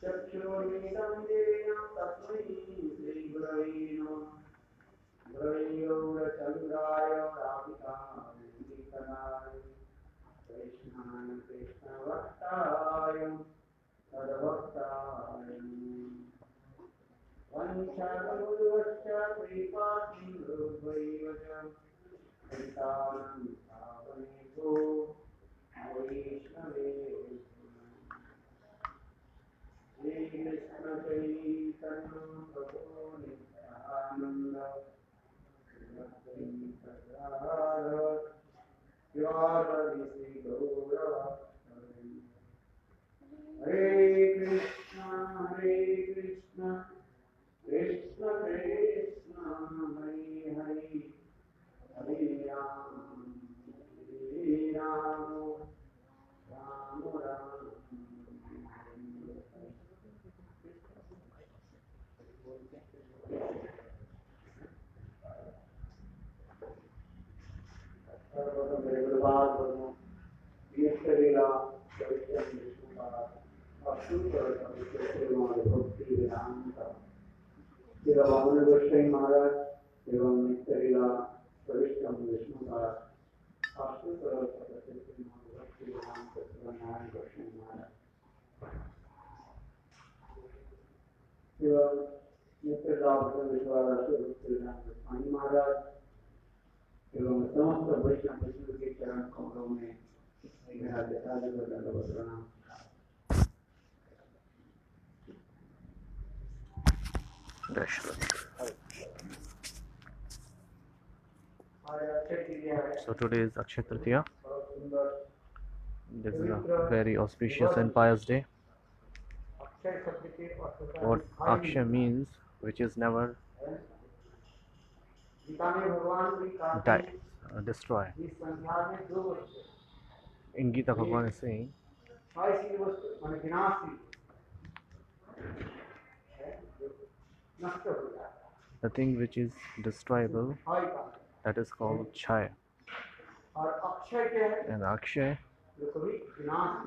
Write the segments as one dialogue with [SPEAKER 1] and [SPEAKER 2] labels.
[SPEAKER 1] चक्षुर्मिलितं येन तस्मै श्रीगुरवे नमः। गौरचन्द्राय राधिकाय कृष्णाय कृष्णभक्ताय तद्भक्ताय वंशगुरुश्च कृपासिन्धुभैव च कृतानं पावनेभ्यो वैष्णवेभ्यो श्रीकृष्ण चैतन्य प्रभु नित्यानन्द हरे कृष्णा कृष्ण कृष्ण हरे हरे हरे राम राम राम। गोस्वामी महाराज एवं नित्यलीला वरिष्ठम विष्णु का एवं नित्यलीला गोस्वामी महाराज एवं समस्त वैष्णव विष्णु के चरण कमलों में मेरा दंडवत प्रणाम।
[SPEAKER 2] So today is Akshaya Tritiya. This is a very auspicious and pious day. What Akshaya means, which is never die, destroy. In Gita, Bhagavan is saying the thing which is destroyable, that is called Chaya. And Akshay,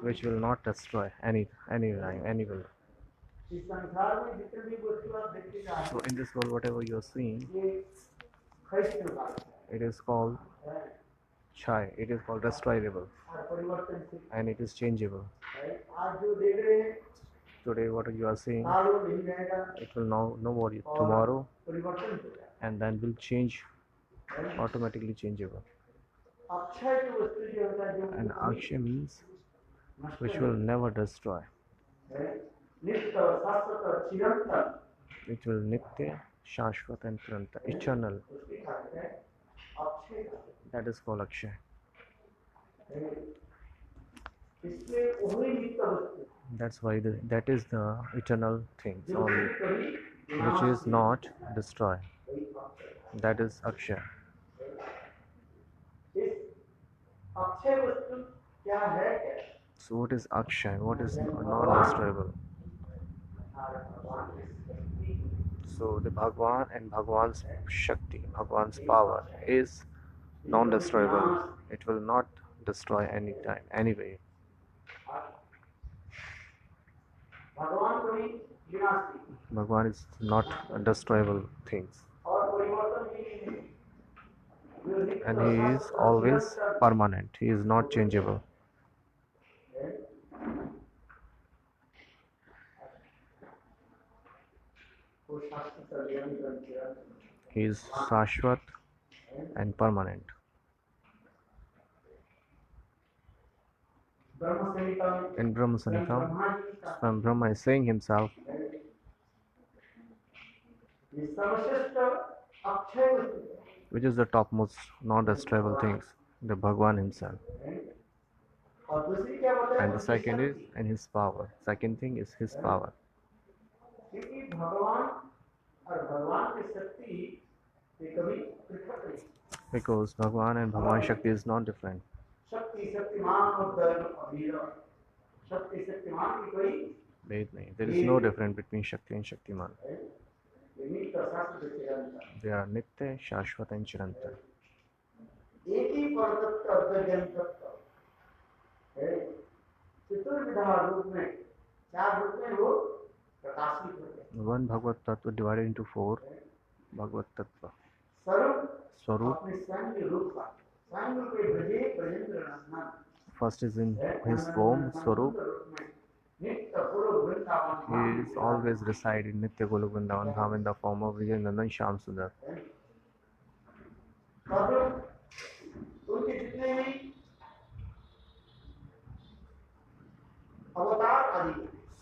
[SPEAKER 2] which will not destroy any time, anywhere. So in this world, whatever you are seeing, it is called Chai, it is called destroyable, and it is changeable. Today what you are seeing, it will nobody tomorrow, and then will change, automatically changeable. And Akshay means which will never destroy. It will Nitya, Shashvat and Tranta, eternal. That is called Akshay. That's why that is the eternal things only, which is not destroy. That is Akshay. So what is Akshay? What is non-destroyable? So the Bhagwan and Bhagwan's Shakti, Bhagwan's power is non-destroyable. It will not destroy any time, anyway. Bhagwan is not destroyable things. And he is always permanent. He is not changeable. He is Shashvat and permanent. In Brahma Samhita, Swam Brahma is saying himself, which is the topmost non-destroyable things, the Bhagwan himself. And the second is in his power. Second thing is his power. Because Bhagwan and Bhagwan Shakti is not different. भेद नहीं. There is no difference between Shakti and Shaktiman.
[SPEAKER 1] ये नित्य शाश्वत चिरंतन
[SPEAKER 2] They are Nitya, Shashwat and Chirantan.
[SPEAKER 1] एक ही परतत्व अद्वैत तत्व है चतुर्विधा रूप में चार रूप में वो प्रकाशित होते हैं.
[SPEAKER 2] One Bhagavad Tattva divided into four Bhagavad Tattva.
[SPEAKER 1] स्वरूप
[SPEAKER 2] Swarup,
[SPEAKER 1] अपने स्वयं के रूप का स्वयं रूप के ब्रजे ब्रजेंद्र नंदन
[SPEAKER 2] first is in his form, Swarup.
[SPEAKER 1] नित्य पूर्व Vrindavan
[SPEAKER 2] He is always reside in Nitya Golok Vrindavan Dham in the form of Vijayanandan Shyam Sundar.
[SPEAKER 1] स्वरूप उनके जितने भी अवतार आदि.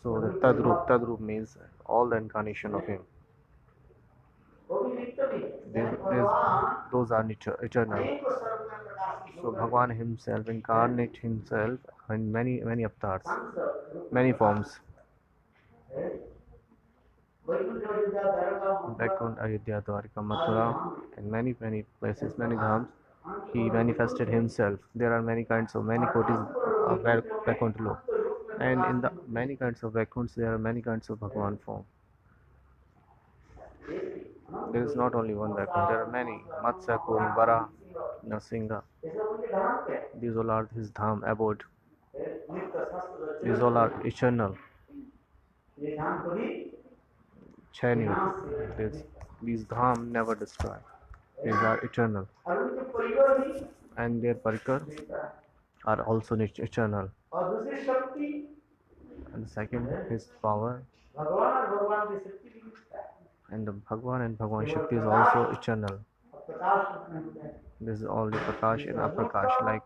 [SPEAKER 2] So the Tadrup means all the incarnation of him.
[SPEAKER 1] वो भी नित्य भी है.
[SPEAKER 2] Those are eternal.
[SPEAKER 1] अनेक स्वरूप में प्रकाशित
[SPEAKER 2] So Bhagavan himself incarnate himself in many avatars, many forms. Vaikuntha, Ayodhya, Dwarika, Mathura, and many places, many dhams, he manifested himself. There are many kinds of many kotis of Vaikuntha Lok. And in the many kinds of Vaikunths, there are many kinds of Bhagavan form. There is not only one Vaikuntha, there are many. Matsya, Kurma, Vara, Narsingha. These all are his dham, abode. These all are eternal. These dham never destroy. These are eternal. And their parikar are also eternal. And the second, his power. And the Bhagavan and Bhagavan Shakti is also eternal. This is only Prakash and Aprakash, like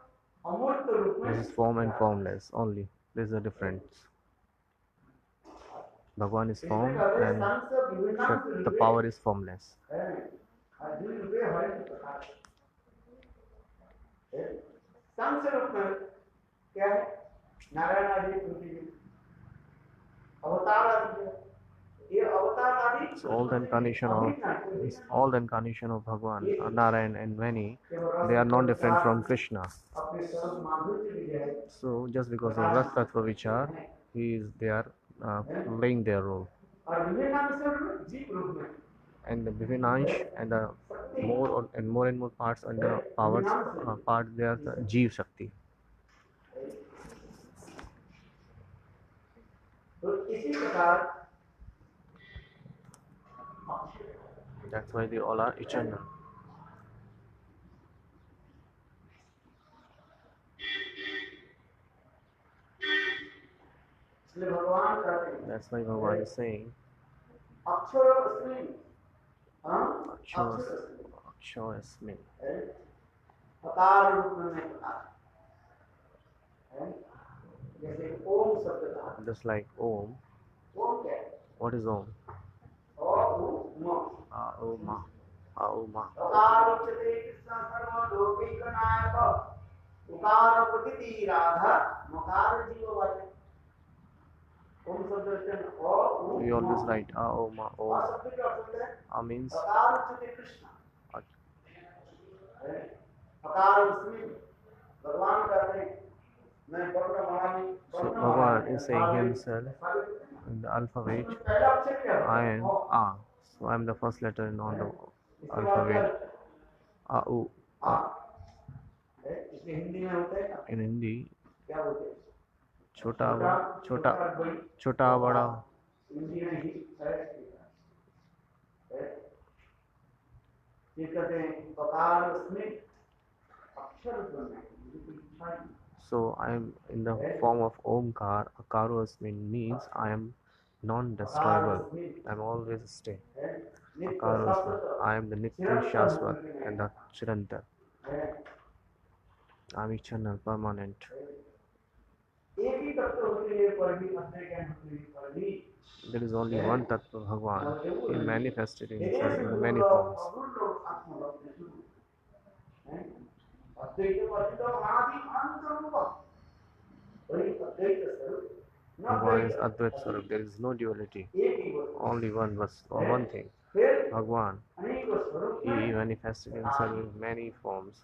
[SPEAKER 2] this is form and formless only. There is a difference. Bhagavan is form and the power is formless. So all the incarnation of Bhagavan, Narayan and many, they are not different from Krishna. So just because of Ras Tattva Vichar, they are playing their role. And the Vivinansh and the more and more parts and the powers part, they are the Jeev Shakti. That's why they all are eternal. That's why Bhagavan is saying Akshara Asmin. Just like Om. What is Om? Aoma. Aoma. We always write Aoma. Om. A means so Bhagavan is saying himself in the alphabet I am A. So I am the first letter in on the alphabet. A U A. In Hindi, chota bada. So I am in the form of Omkar. Akaru Asmin means I am non-destroyable. I am always stay. Akaru Asmin. I am the Nitya, Shashwat and the Chirantan. I am eternal, permanent. There is only one Tattva Bhagavan. He manifested himself in many forms. Bhagavan is Advait Swarup. There is no duality. Only one thing. Bhagavan. He manifested himself in many forms.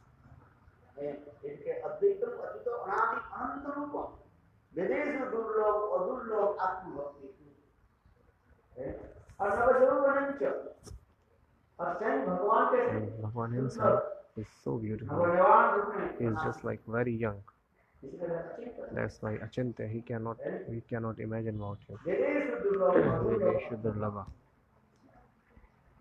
[SPEAKER 1] अदुर्लभ आत्मभक्ति और नवस्वरूपनंच और स्वयं भगवान के
[SPEAKER 2] And Bhagwan himself is so beautiful.
[SPEAKER 1] भगवान रूप में
[SPEAKER 2] He is just like very young.
[SPEAKER 1] इसी तरह चिंतन
[SPEAKER 2] That's why Achintya, we cannot imagine about him.
[SPEAKER 1] वेदेश दुर्लभ अदुर्लभ
[SPEAKER 2] Vedeshu Durlabha.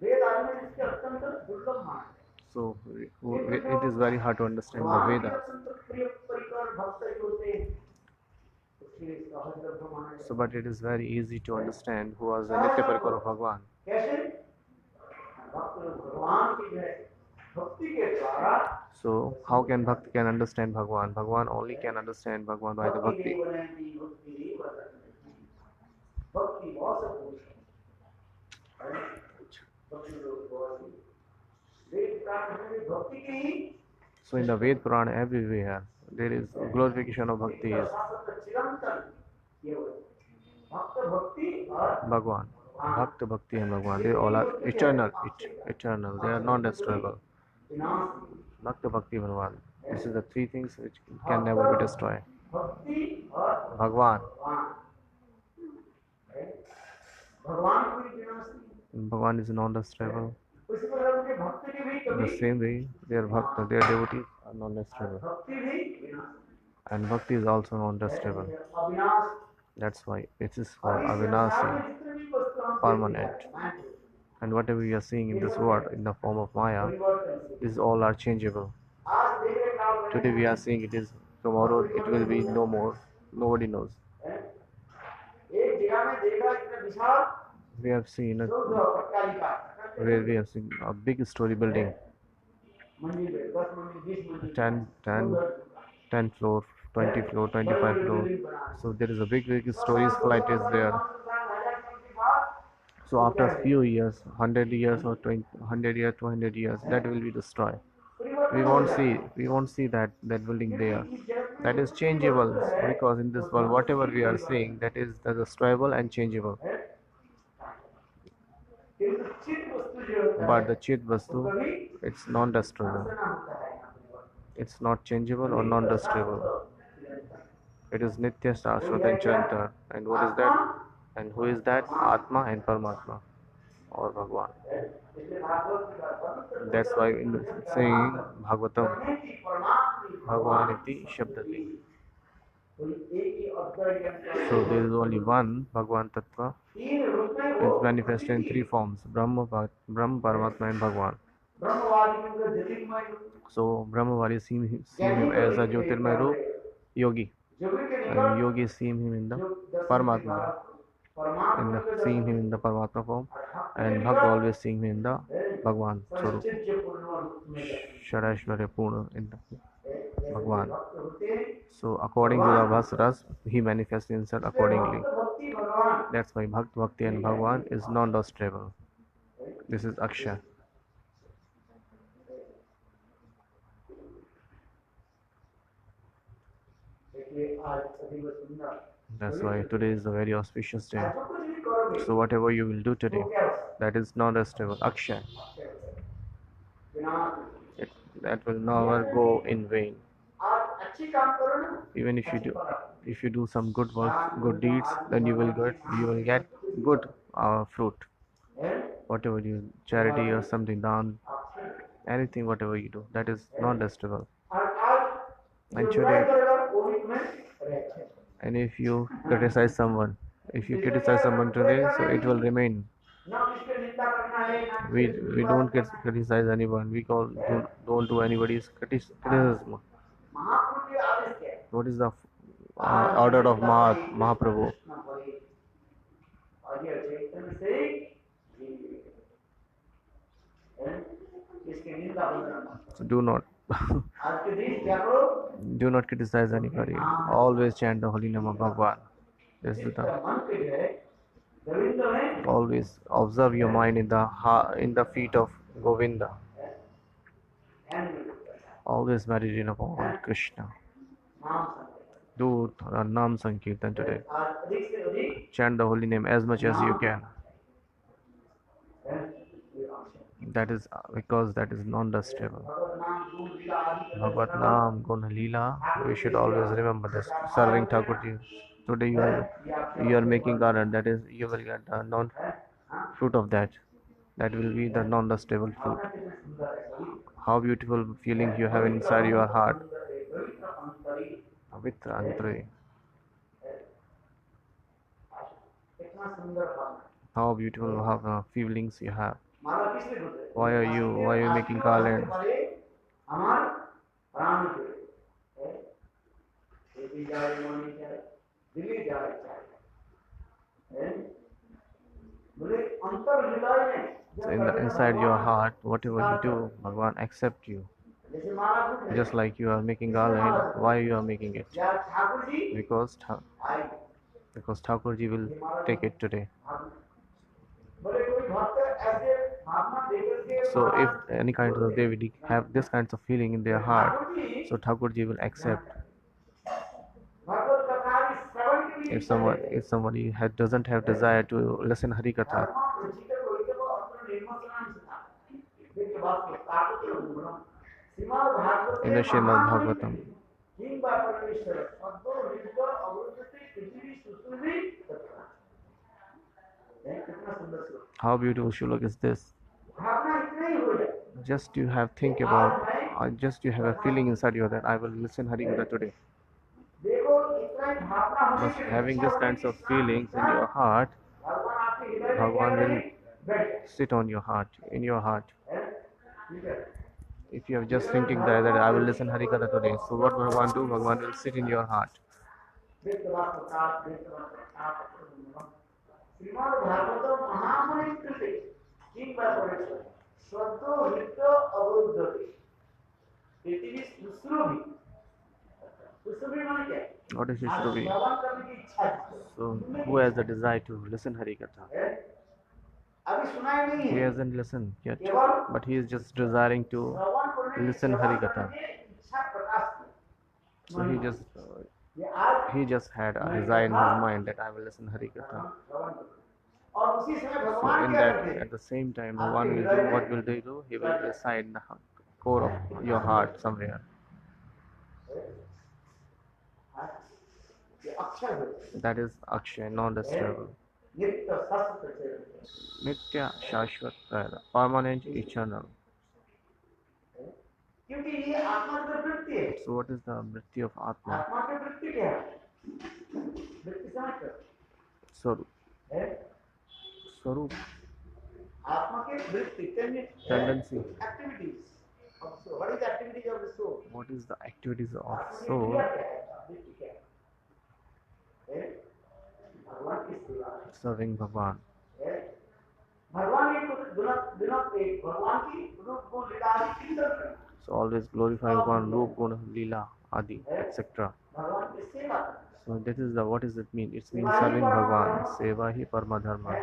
[SPEAKER 1] वेद आदि में इसके अत्यंत दुर्लभ माना
[SPEAKER 2] So it is very hard to understand the Veda.
[SPEAKER 1] अत्यंत प्रिय परिकर भक्त जो होते हैं उसके सहजलभ्य माना जाता
[SPEAKER 2] So, but it is very easy to understand who was the Nitya Parikar of Bhagwan.
[SPEAKER 1] है। कैसे भक्त लोग भगवान की जो है भक्ति के द्वारा
[SPEAKER 2] So, how can Bhakt can understand Bhagwan? Bhagwan only can understand Bhagwan by the
[SPEAKER 1] भक्ति
[SPEAKER 2] Bhakti.
[SPEAKER 1] भक्ति भक्ति बहुत सब कुछ है भक्ति लोग बहुत ही वेद प्राण में भक्ति की
[SPEAKER 2] So, in the Ved Purana, everywhere there is glorification of Bhakti is
[SPEAKER 1] चिरंतन केवल भक्त भक्ति और
[SPEAKER 2] Bhagwan. Bhakta, Bhakti and Bhagwan. They all are eternal. They are non-destroyable.
[SPEAKER 1] विनाश
[SPEAKER 2] Bhakta, Bhakti, Bhagwan. This is the three things which can never be destroyed.
[SPEAKER 1] भक्ति और
[SPEAKER 2] Bhagwan.
[SPEAKER 1] भगवान भगवान कोई विनाश नहीं
[SPEAKER 2] Bhagwan is non-destroyable.
[SPEAKER 1] उसी प्रकार उनके भक्त के भी
[SPEAKER 2] In
[SPEAKER 1] कभी
[SPEAKER 2] the same way, their Bhakta, their devotees are non-destroyable.
[SPEAKER 1] भक्ति भी विनाश
[SPEAKER 2] And Bhakti is also non-destroyable.
[SPEAKER 1] Avinash
[SPEAKER 2] That's why it is called Avinasi, permanent. And whatever we are seeing in this world in the form of Maya, these all are changeable. Today we are seeing it is, tomorrow it will be no more. Nobody knows.
[SPEAKER 1] एक जगह में देखा इतना विशाल
[SPEAKER 2] We have seen
[SPEAKER 1] जो पट्टालिका
[SPEAKER 2] where we have seen a big story building,
[SPEAKER 1] मंजिल 10 मंजिल 20 मंजिल
[SPEAKER 2] 10 floor, 20 floor, 25 floor. So there is a big stories flight is there. So after a few years, 100 years or 100 years, 200 years, that will be destroyed. We won't see that building there. That is changeable, because in this world whatever we are seeing, that is destroyable and changeable. But the Chit Vastu, it's non-destroyable. It's not changeable or non-destroyable. It is Nitya, Shashwat and Chirantar. And what is that? And who is that? Atma and Paramatma, or Bhagwan. That's why in saying Bhagavatam, Bhagwan iti Shabdati. So there is only one Bhagwan Tattva. It's manifested in three forms: Brahma, Paramatma and Bhagwan. So Brahmavadi see him as a Jyotirmay Roop, Yogi. And Yogi see him in the Paramatma, seeing him in the Paramatma form, and Bhakt always seeing him in the Bhagwan Swarup, Shadaishwarya Purna in the Bhagwan. So according to the Vasras, he manifests himself accordingly. That's why Bhakt, Bhakti and Bhagwan is non-destroyable. This is Akshay. That's why today is a very auspicious day. So whatever you will do today, that is non-destroyable, Akshay. That will never go in vain. Even if you do some good works, good deeds, then you will get good fruit. Whatever you charity or something done, anything whatever you do, that is non-destroyable. And today, and if you criticize someone today, so it will remain. We don't criticize anyone. We don't do anybody's criticism. What is the order of Mahaprabhu? So do not criticize anybody. Always chant the holy name of Bhagwan. This is always observe your mind in the feet of Govinda. Always meditate upon Krishna. Do Nam Sankirtan today. Chant the holy name as much as you can. That is because that is non-destroyable. Bhagavad Nam, Guna Leela, we should always remember this. Serving Thakurji, today you are making garland, that is you will get the non fruit of that, that will be the non-dustable fruit. How beautiful feeling you have inside your heart. Pavitra Antare. How beautiful feelings you have. Why are you making garland?
[SPEAKER 1] আমার প্রাণ জুড়ে দিল্লি যাওয়ার মনে চায় দিল্লি যাওয়ার চায় বলে অন্তর হৃদয় নেই
[SPEAKER 2] So inside your heart, whatever you do, Bhagwan accept you.
[SPEAKER 1] जैसे माला गुट है
[SPEAKER 2] Just like you are making garland, why you are making it?
[SPEAKER 1] या Thakur ji
[SPEAKER 2] Because
[SPEAKER 1] I
[SPEAKER 2] Thakurji will take it today.
[SPEAKER 1] बोले कोई भक्त ऐसे भावना देकर के
[SPEAKER 2] So if any kind of devotee have this kinds of feeling in their heart, so Thakurji will accept.
[SPEAKER 1] भगवत कथा की श्रवण के लिए
[SPEAKER 2] If somebody doesn't have desire to listen Hari Katha,
[SPEAKER 1] जीते कोई तो अपना निर्मोचनाम सिखा देखिए बात को ताकत के गुण Shrimad Bhagavat
[SPEAKER 2] in the Srimad Bhagavatam,
[SPEAKER 1] किंबा परमेश्वर शब्दो हृदय अवरुद्धते पृथ्वी सुसुभी तथा कितना सुंदर श्लोक
[SPEAKER 2] how beautiful shulak is this?
[SPEAKER 1] भावना इतना ही हो जाए
[SPEAKER 2] Just you have think about, just you have a feeling inside you that I will listen Hari Katha today.
[SPEAKER 1] देखो इतना ही भावना होने
[SPEAKER 2] But
[SPEAKER 1] के
[SPEAKER 2] having this kinds of feelings in your heart,
[SPEAKER 1] भगवान आपके हृदय में
[SPEAKER 2] Bhagwan
[SPEAKER 1] क्या
[SPEAKER 2] will
[SPEAKER 1] करें? बैठ
[SPEAKER 2] sit on your heart, in your heart.
[SPEAKER 1] है ठीक है
[SPEAKER 2] If you are just thinking that I will listen Hari Katha today, so what Bhagwan do? Bhagwan will sit in your heart.
[SPEAKER 1] Shrimad Bhagavat महामुनि कृते किंबा परमेश्वर शब्दो हृदय अवरुद्धते पृथ्वी सुश्रुभि सुश्रुभि माने क्या
[SPEAKER 2] What is Shishruvi?
[SPEAKER 1] श्रवण करने की इच्छा है
[SPEAKER 2] So who has the desire to listen Hari Katha?
[SPEAKER 1] अभी सुनाई नहीं
[SPEAKER 2] He
[SPEAKER 1] है
[SPEAKER 2] hasn't listened yet,
[SPEAKER 1] केवल
[SPEAKER 2] but he is just desiring to
[SPEAKER 1] श्रवण करने की
[SPEAKER 2] listen Hari Katha.
[SPEAKER 1] इच्छा प्रकाश की
[SPEAKER 2] So
[SPEAKER 1] ये आज
[SPEAKER 2] he just had a desire in his mind that I will listen Hari Katha.
[SPEAKER 1] और उसी समय
[SPEAKER 2] So
[SPEAKER 1] भगवान
[SPEAKER 2] in
[SPEAKER 1] क्या
[SPEAKER 2] that,
[SPEAKER 1] करते हैं
[SPEAKER 2] at the same time, Bhagwan will do, what will they do? He will reside in the core of your heart somewhere.
[SPEAKER 1] ये अक्षर है
[SPEAKER 2] That is Akshay, non-disturbable.
[SPEAKER 1] नित्य शाश्वत है
[SPEAKER 2] Nitya Shashvat, permanent, eternal.
[SPEAKER 1] क्योंकि ये आत्मा की वृत्ति है
[SPEAKER 2] So what is the Mrityu of Atma?
[SPEAKER 1] आत्मा की वृत्ति क्या है वृत्ति समझ कर
[SPEAKER 2] Swarup.
[SPEAKER 1] है
[SPEAKER 2] Swarup,
[SPEAKER 1] आत्मा की वृत्ति
[SPEAKER 2] tendency.
[SPEAKER 1] Activities of soul what is activities of the soul
[SPEAKER 2] What is the activities of
[SPEAKER 1] आत्मा की
[SPEAKER 2] soul?
[SPEAKER 1] क्रिया क्या है वृत्ति क्या है भगवान की सेवा
[SPEAKER 2] Serving Bhagwan.
[SPEAKER 1] है भगवान की गुण एक भगवान की रूप को लीला आदि कीर्तन करना
[SPEAKER 2] So always glorify Bhagwan, Roop, Guna, Leela, Adi, etc.
[SPEAKER 1] भगवान की सेवा करना
[SPEAKER 2] So that is the, what does it mean? It means serving Bhagwan. Seva hi parma dharma.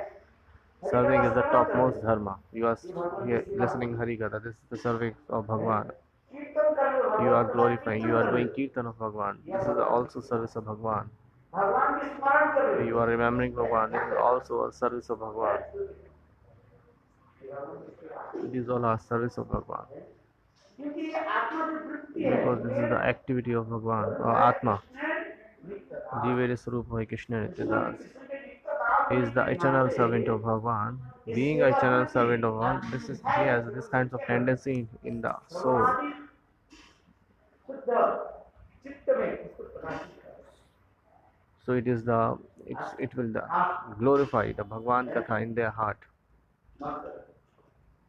[SPEAKER 2] Serving is the topmost dharma. You are here listening Hari Katha. This is the serving of Bhagwan.
[SPEAKER 1] कीर्तन करना
[SPEAKER 2] You are glorifying. You are doing kirtan of Bhagwan. This is also service of Bhagwan.
[SPEAKER 1] भगवान की स्मरण कर रहे
[SPEAKER 2] You are remembering Bhagwan. This is also a service of Bhagwan. These all are service of Bhagwan.
[SPEAKER 1] क्योंकि ये आत्मा की वृत्ति है
[SPEAKER 2] Because this is the activity of Bhagwan or Atma. Jivere Swarup Hai Krishna Nityadas. He is the eternal servant of Bhagwan. Being an eternal servant of Bhagwan, he has this kinds of tendency in the soul.
[SPEAKER 1] शुद्ध चित्त में उसको प्रकाशित कर
[SPEAKER 2] So it will glorify the Bhagwan Katha in their heart.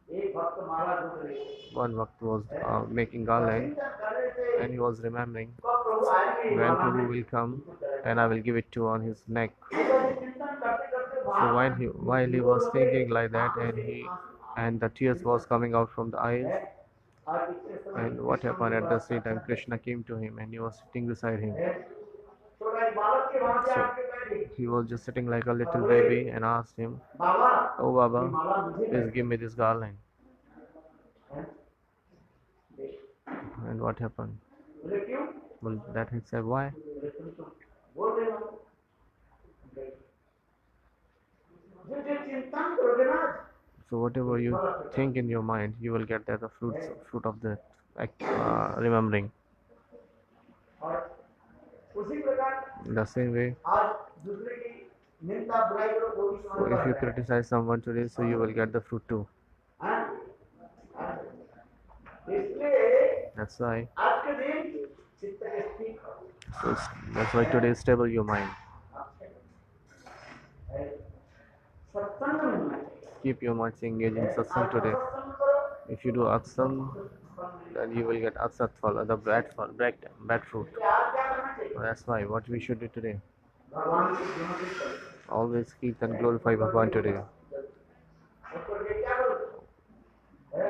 [SPEAKER 1] एक भक्त माला Guth रहे
[SPEAKER 2] One Bhakt was making garland and he was remembering
[SPEAKER 1] कब प्रभु आएंगे
[SPEAKER 2] when Prabhu will come and I will give it to on his neck.
[SPEAKER 1] चिंतन करते करते
[SPEAKER 2] So while he was thinking like that and the tears was coming out from the eyes, and what happened at the same time, Krishna came to him and he was sitting beside him.
[SPEAKER 1] थोड़ा एक बालक के वहां से
[SPEAKER 2] So
[SPEAKER 1] आपके बैठे
[SPEAKER 2] he was just sitting like a little baby and asked him,
[SPEAKER 1] Baba
[SPEAKER 2] "Oh Baba,
[SPEAKER 1] माला मुझे
[SPEAKER 2] please give me this garland."
[SPEAKER 1] है
[SPEAKER 2] And what happened?
[SPEAKER 1] बोले क्यों
[SPEAKER 2] Well, that he said, "Why?"
[SPEAKER 1] बोले तुम तो बोल रहे हो जो जो चिंतन करोगे ना
[SPEAKER 2] So whatever you think in your mind, you will get that the fruit of the remembering.
[SPEAKER 1] और उसी प्रकार
[SPEAKER 2] In the same way,
[SPEAKER 1] आज दूसरे की निंदा बुराई करो तो भी
[SPEAKER 2] so
[SPEAKER 1] समाज
[SPEAKER 2] if you
[SPEAKER 1] बढ़
[SPEAKER 2] criticize someone today, so you will get the fruit too.
[SPEAKER 1] रहा है। इसलिए
[SPEAKER 2] That's why.
[SPEAKER 1] आज के दिन चित्त के स्थिर करो।
[SPEAKER 2] So that's why today stable your mind.
[SPEAKER 1] सत्संग में होना चाहिए।
[SPEAKER 2] Keep your mind engaged in satsang today.
[SPEAKER 1] सत्संग करो
[SPEAKER 2] If you do aksam, then you will get aksat phal, the bad fruit.
[SPEAKER 1] इसलिए आज क्या करना चाहिए?
[SPEAKER 2] So that's why what we should do today.
[SPEAKER 1] भगवान की गुणगान करो।
[SPEAKER 2] Always keep and glorify Bhagwan today.
[SPEAKER 1] उसको ये क्या करो?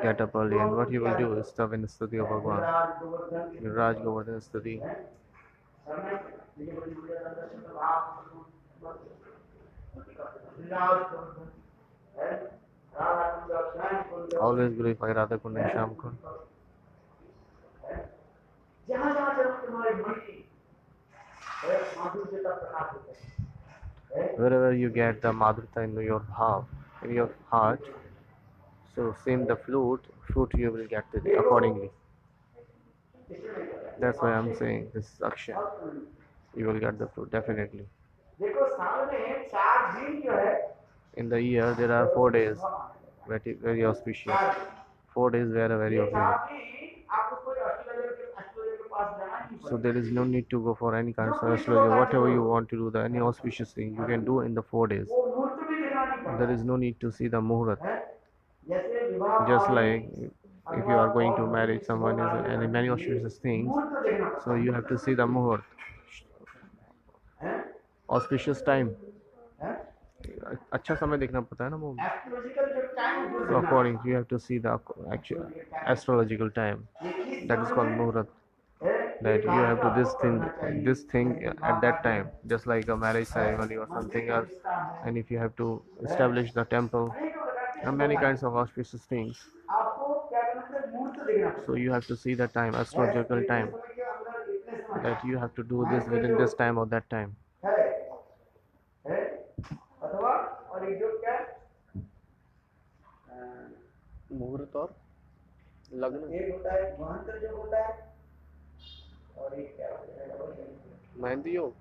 [SPEAKER 2] Get up early and what you will do is stuff in the study of Bhagwan.
[SPEAKER 1] Raj Govardhan
[SPEAKER 2] Raj Govardhan study.
[SPEAKER 1] करना ये बड़ी बड़ी दर्शन का भाव राज गोवर्धन है राधा कुंज स्वयं कुंज
[SPEAKER 2] Always glorify Radha Kund and Sham Kund.
[SPEAKER 1] जहाँ जहाँ जब तुम्हारी मन की माधुर्य का प्रकाश होता है
[SPEAKER 2] Wherever you get the madhurta in your bhav, in your heart, so same the fruit you will get today accordingly. That's why I'm saying this is action. You will get the fruit definitely.
[SPEAKER 1] देखो साल में 4 दिन जो है
[SPEAKER 2] In the year there are 4 days, very auspicious. 4 days were very
[SPEAKER 1] ये
[SPEAKER 2] auspicious.
[SPEAKER 1] 4 दिन आपको कोई एस्ट्रोलॉजर के पास जाना नहीं
[SPEAKER 2] So there is no need to go for any kind of astrology. Whatever you want to do, any auspicious thing you can do in the 4 days.
[SPEAKER 1] वो मुहूर्त भी देखना नहीं पड़ता
[SPEAKER 2] There is no need to see the muhurat.
[SPEAKER 1] है जैसे विवाह
[SPEAKER 2] Just like if you are going to marry someone, is any many auspicious things,
[SPEAKER 1] मुहूर्त देखना पड़ता
[SPEAKER 2] so you have to see the muhurat,
[SPEAKER 1] है
[SPEAKER 2] auspicious time.
[SPEAKER 1] हैं
[SPEAKER 2] अच्छा समय देखना पड़ता है ना वो.
[SPEAKER 1] एस्ट्रोलॉजिकल जो टाइम जो
[SPEAKER 2] So according you have to see the actual astrological time. That is called muhurat. That you have to this thing at that time, just like a marriage ceremony or something else. And if you have to establish the temple, and many kinds of auspicious things,
[SPEAKER 1] आपको क्या करना है मुहूर्त देखना पड़ता
[SPEAKER 2] so you have to see the time, astrological time,
[SPEAKER 1] है के अंदर इतने समय
[SPEAKER 2] that you have to do this within this time or that time.
[SPEAKER 1] है अथवा और एक जो क्या
[SPEAKER 2] मुहूर्त और लग्न,
[SPEAKER 1] एक होता है महंत जो होता है और एक क्या होता है
[SPEAKER 2] मेहंदी योग,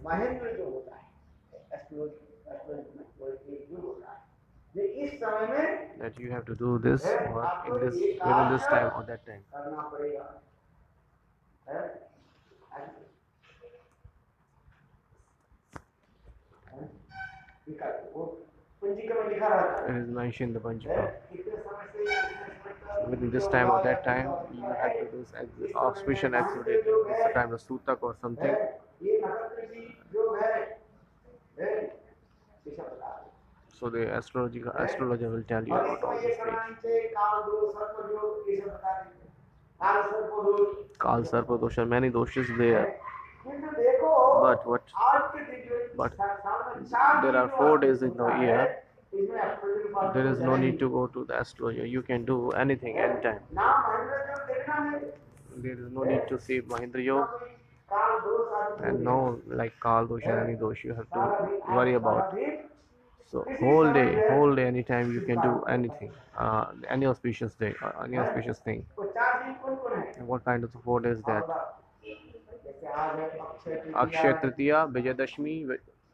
[SPEAKER 1] महेंद्र जो होता है एस्ट्रोलॉजी में वो एक जो होता है ये इस समय में
[SPEAKER 2] that you have to do this work in this within this time or that time.
[SPEAKER 1] करना पड़ेगा है लिखा है वो पंजिका में लिखा रहता है
[SPEAKER 2] It is mentioned in the Panchika.
[SPEAKER 1] इतने समय से इतने समय तक
[SPEAKER 2] Within this time or that time, you have to do this auspicious activity. This is the time of sutak or something.
[SPEAKER 1] ये नक्षत्र की जो है ऐसा बता रहे
[SPEAKER 2] So the astrologer will tell you
[SPEAKER 1] और
[SPEAKER 2] about all
[SPEAKER 1] इसमें ये
[SPEAKER 2] these
[SPEAKER 1] करना
[SPEAKER 2] things.
[SPEAKER 1] चाहिए काल दोष सर्प जो ये सब बता रहे हैं काल सर्प दोष
[SPEAKER 2] Kal Sarpa dosha, many doshas there.
[SPEAKER 1] किंतु देखो
[SPEAKER 2] But what?
[SPEAKER 1] आज के दिन जो
[SPEAKER 2] But
[SPEAKER 1] साल में 4
[SPEAKER 2] there are
[SPEAKER 1] दिन
[SPEAKER 2] 4
[SPEAKER 1] जो
[SPEAKER 2] days in the year.
[SPEAKER 1] इसमें एस्ट्रोलॉजी के पास
[SPEAKER 2] There is no need to go to the astrologer. You can do anything, anytime.
[SPEAKER 1] ना महेंद्र जो देखना है
[SPEAKER 2] There is no need to see Mahindra Yoga
[SPEAKER 1] काल दोष आदि
[SPEAKER 2] and no like Kal dosha, any dosha you have to worry about.
[SPEAKER 1] दिन
[SPEAKER 2] So whole day, anytime you can do anything, any auspicious day, any auspicious thing.
[SPEAKER 1] वो 4 दिन कौन-कौन है
[SPEAKER 2] And what kind of 4 days that?
[SPEAKER 1] जैसे आज है
[SPEAKER 2] Akshaya Tritiya, Vijayadashmi,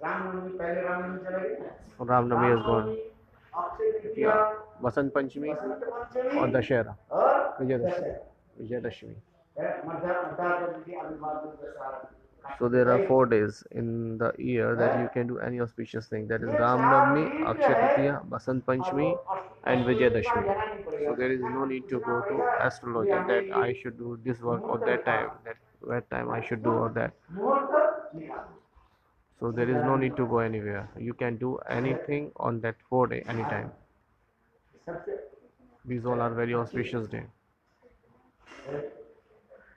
[SPEAKER 1] Ramnavami पहले रामनवमी चलेगी
[SPEAKER 2] Ramnavami is gone.
[SPEAKER 1] Akshaya Tritiya
[SPEAKER 2] Yeah, Vasant Panchami
[SPEAKER 1] Basant Panchami
[SPEAKER 2] or Dashera,
[SPEAKER 1] और
[SPEAKER 2] Vijayadashmi, Vijayadashmi.
[SPEAKER 1] मध्य अभिवादन Dussehra
[SPEAKER 2] So there are 4 days in the year that you can do any auspicious thing. That is Ramnavami, Akshaya Tritiya, Vasant Panchami, and Vijayadashmi. So there is no need to go to astrology that I should do this work or that time I should do or that.
[SPEAKER 1] मुहूर्त निकालो
[SPEAKER 2] So there is no need to go anywhere. You can do anything on that 4 day anytime.
[SPEAKER 1] सबसे
[SPEAKER 2] These all are very auspicious day.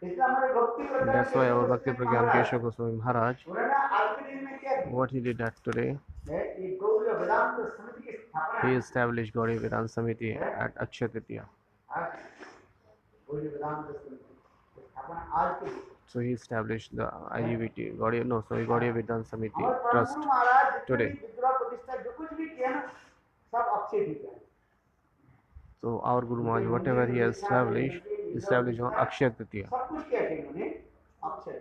[SPEAKER 1] इसलिए हमारे भक्ति प्रज्ञा
[SPEAKER 2] That's why our Bhakti Pragyan Keshav Goswami Maharaj,
[SPEAKER 1] उन्होंने आज के दिन में क्या
[SPEAKER 2] what he did that today,
[SPEAKER 1] है ये गौड़ वेदांत समिति की स्थापना
[SPEAKER 2] he established Gaudiya Vedanta Samiti at Akshaya Tritiya.
[SPEAKER 1] Gaur वेदांत समिति की स्थापना आज के दिन
[SPEAKER 2] So he established the IUVT, Gaudiya Vedanta Samiti
[SPEAKER 1] और
[SPEAKER 2] Trust
[SPEAKER 1] प्रभु महाराज
[SPEAKER 2] today.
[SPEAKER 1] जितनी विद्रोह प्रतिष्ठा जो कुछ भी किया ना सब अक्षय जी का
[SPEAKER 2] So our Guru Maharaj, whatever he has established on Akshaya Tritiya.
[SPEAKER 1] सब कुछ किया थे उन्होंने अक्षय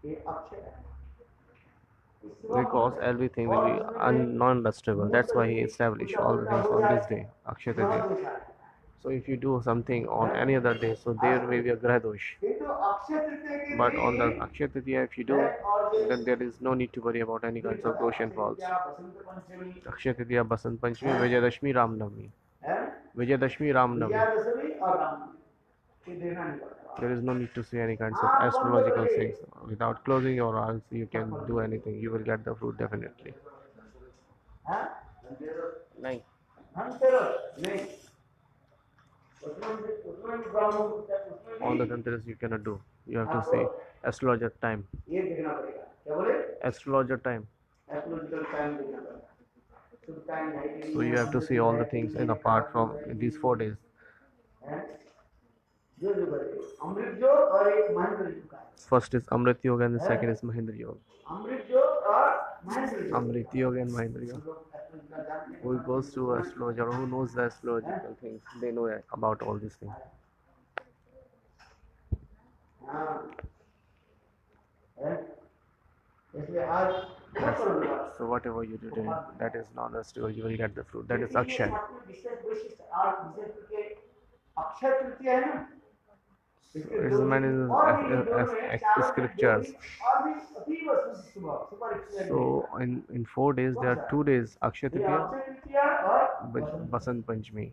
[SPEAKER 1] ये अक्षय है।
[SPEAKER 2] Because everything will be non-destructible. That's why he established all the things on this day, Akshaya Tritiya. So if you do something on any other day, so there may be a graha dosh. But on the Akshaya Tritiya, if you do, then there is no need to worry about any kinds of dosh and faults. Akshaya Tritiya, Basant Panchami, Vijayadashmi, Ramnavami. Vijayadashmi, Ramnavami. There is no need to say any kinds of astrological things. Without closing your eyes, you can do anything. You will get the fruit definitely. Nahin. On the Dhanteras you cannot do. You have to say astrologer time. Astrologer time. So you have to see all the things in apart from these 4 days. First is Amrit Yoga and the second is Mahindra Yoga. Amrit Yoga and Mahindra Yoga. Who goes to astrologer, who knows the astrological things, they know about all these things. So whatever you do today, that is non-astrological, you will get the fruit. That is Akshay. So it is mentioned as scriptures. So in 4 days there are 2 days Akshaya Tritiya, Basant Panchami.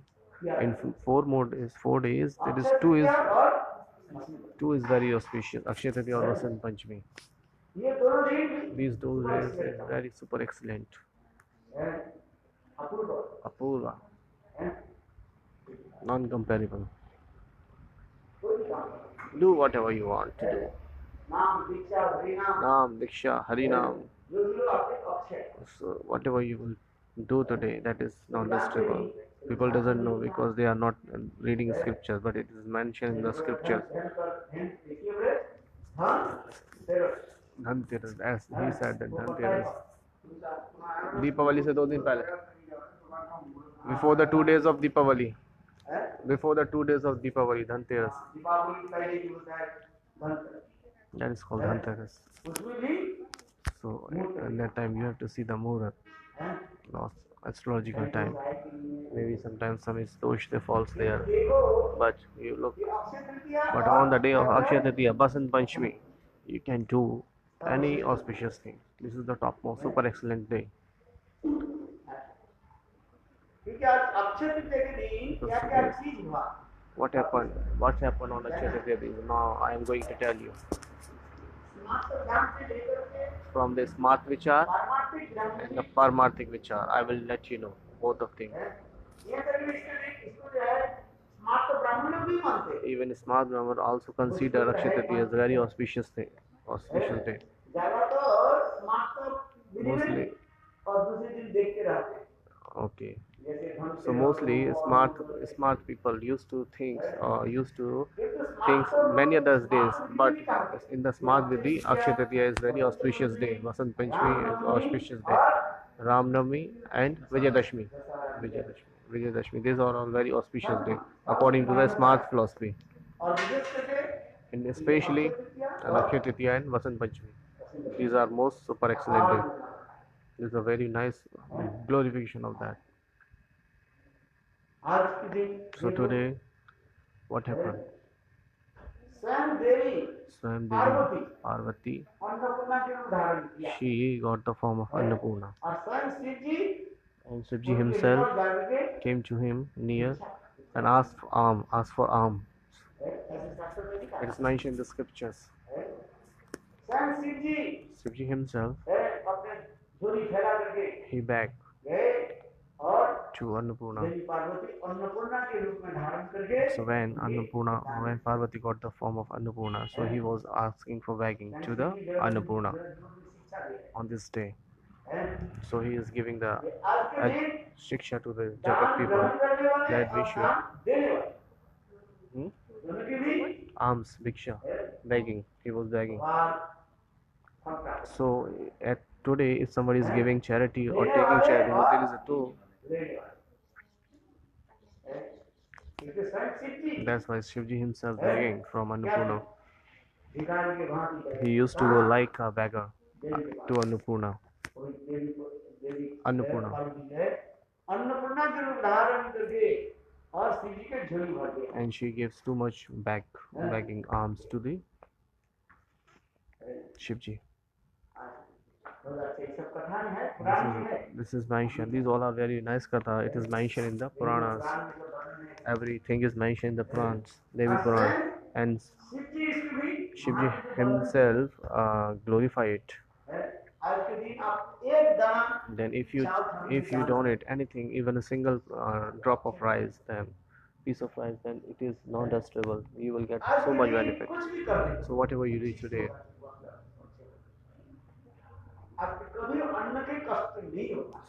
[SPEAKER 2] In 4 days there is 2 is very auspicious, Akshaya Tritiya or Basant Panchami. These 2 days is very super excellent. Apurva. Non-comparable. Do whatever you want to do. Naam, Diksha, Harinam. So whatever you will do today, that is non-destructible. People doesn't know because they are not reading scriptures, but it is mentioned in the scriptures. Dhanteras, as he said that Dhanteras. Deepavali se 2 दिन पहले. Before the 2 days of Deepavali. Before the 2 days of Deepavali, Dhanteras. That is called Dhanteras. So at that time you have to see the Muhurat, lost astrological time. Maybe sometimes some is dosh they falls there, but you look. But on the day of Akshaya Tritiya, Basant Panchami, you can do any auspicious thing. This is the topmost, super excellent day. What happened? What happened on Akshaya Tritiya? Now I am going to tell you. From the Smart Vichar and the Paramarthik Vichar, I will let you know both of things. Even Smart Brahman also consider Akshaya Tritiya as a very auspicious day. Mostly. Okay. So mostly smart people used to think many other days, but in the Smart Vidhi, Akshaya Tritiya is very auspicious day. Vasant Panchami is auspicious day. Ramnavami and Vijayadashmi. These are all very auspicious days according to the Smart philosophy. And especially Akshaya Tritiya and Vasant Panchami. These are most super excellent days. This is a very nice glorification of that. So today, what happened? Swayam Devi, Parvati, she got the form of Annapurna. And Shivji himself came to him near and asked for alms. It is mentioned in the scriptures. Shivji himself, he begged to Annapurna. So when Parvati got the form of Annapurna, so he was asking for begging to the Annapurna on this day. So he is giving the shiksha to the Jagat people that we should alms, bhiksha, begging. He was begging. So at today, if somebody is giving charity or taking charity, there is a two. That's why Shivji himself begging from Annapurna.
[SPEAKER 1] भिखारी के भांति
[SPEAKER 2] He used to go like a beggar to Annapurna. Annapurna.
[SPEAKER 1] Annapurna के रूप धारण करके और शिव जी के झोली भर दिया।
[SPEAKER 2] And she gives too much begging alms to the Shivji. This is mentioned. These all are very nice katha. It is mentioned in the Puranas. Everything is mentioned in the Puranas, Devi Purana, and Shivji himself glorify it. Then if you donate anything, even a single drop of rice, then piece of rice, then it is non-dustable. You will get so much benefit. So whatever you do today,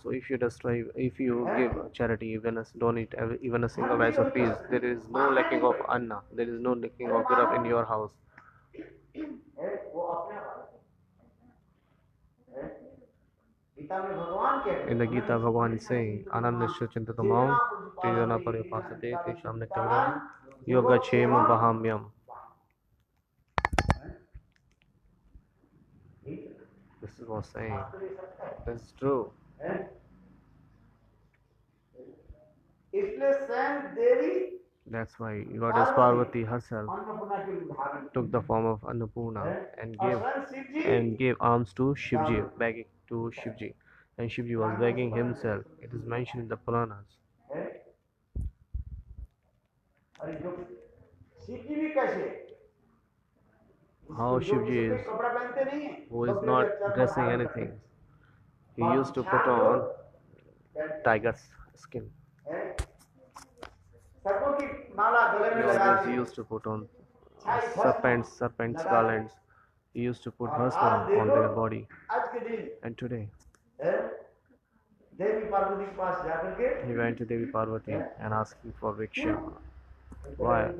[SPEAKER 2] so if you give charity, donate even a single rice or piece, there is no lacking of anna, there is no lacking of grub in your house. In the Gita, Bhagavan is saying, Anandasya Chintatamam, Trijana Paripasate, Tesham Nityam, Yoga Chema Bahamyam. This is what saying. That's true. That's why Goddess Parvati herself took the form of Annapurna and gave alms to Shivji, begging to Shivji. And Shivji was begging himself. It is mentioned in the Puranas. How Shivji is, who is not dressing anything. He used to put on tiger's skin. He used to put on serpents garlands. He used to put bhasma on their body. And today, he went to Devi Parvati and asking for Viksha. Why?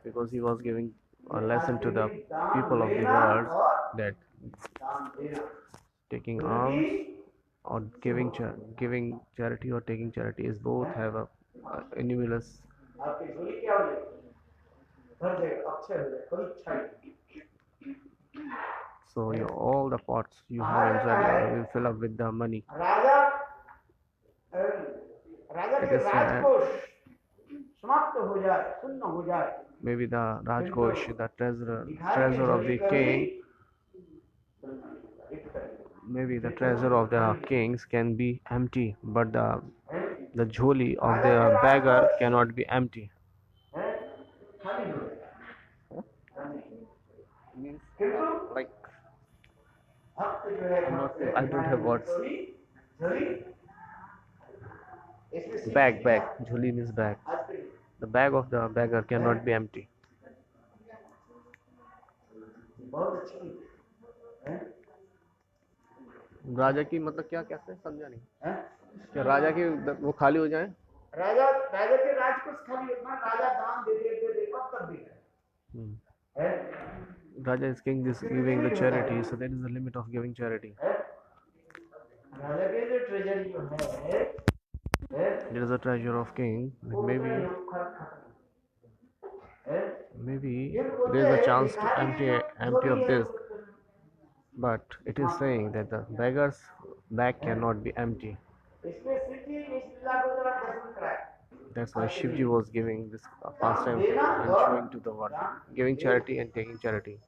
[SPEAKER 2] Because he was giving a lesson to the people of the world that taking alms or giving charity or taking charity is both have a enormous. So all the pots you have inside will fill up with the money. It is said, maybe the Rajkosh, the treasure of the king, maybe the treasure of the kings can be empty, but the jholi of the beggar cannot be empty. Like, I don't have words. Bag. Jholi means bag. The bag of the beggar cannot be empty. राजा की मतलब क्या कैसे समझा नहीं क्या राजा की वो खाली हो जाए
[SPEAKER 1] राजा के राज कुछ खाली राजा दान दे कब तक दे
[SPEAKER 2] Raja is king is giving the charity, so that is the limit of giving charity.
[SPEAKER 1] राजा के जो ट्रेजरी जो है
[SPEAKER 2] there is a treasure of king. Maybe there is a chance to empty of this, but it is saying that the beggar's bag cannot be empty. That's why Shivji was giving this pastime and showing to the world, giving charity and taking charity.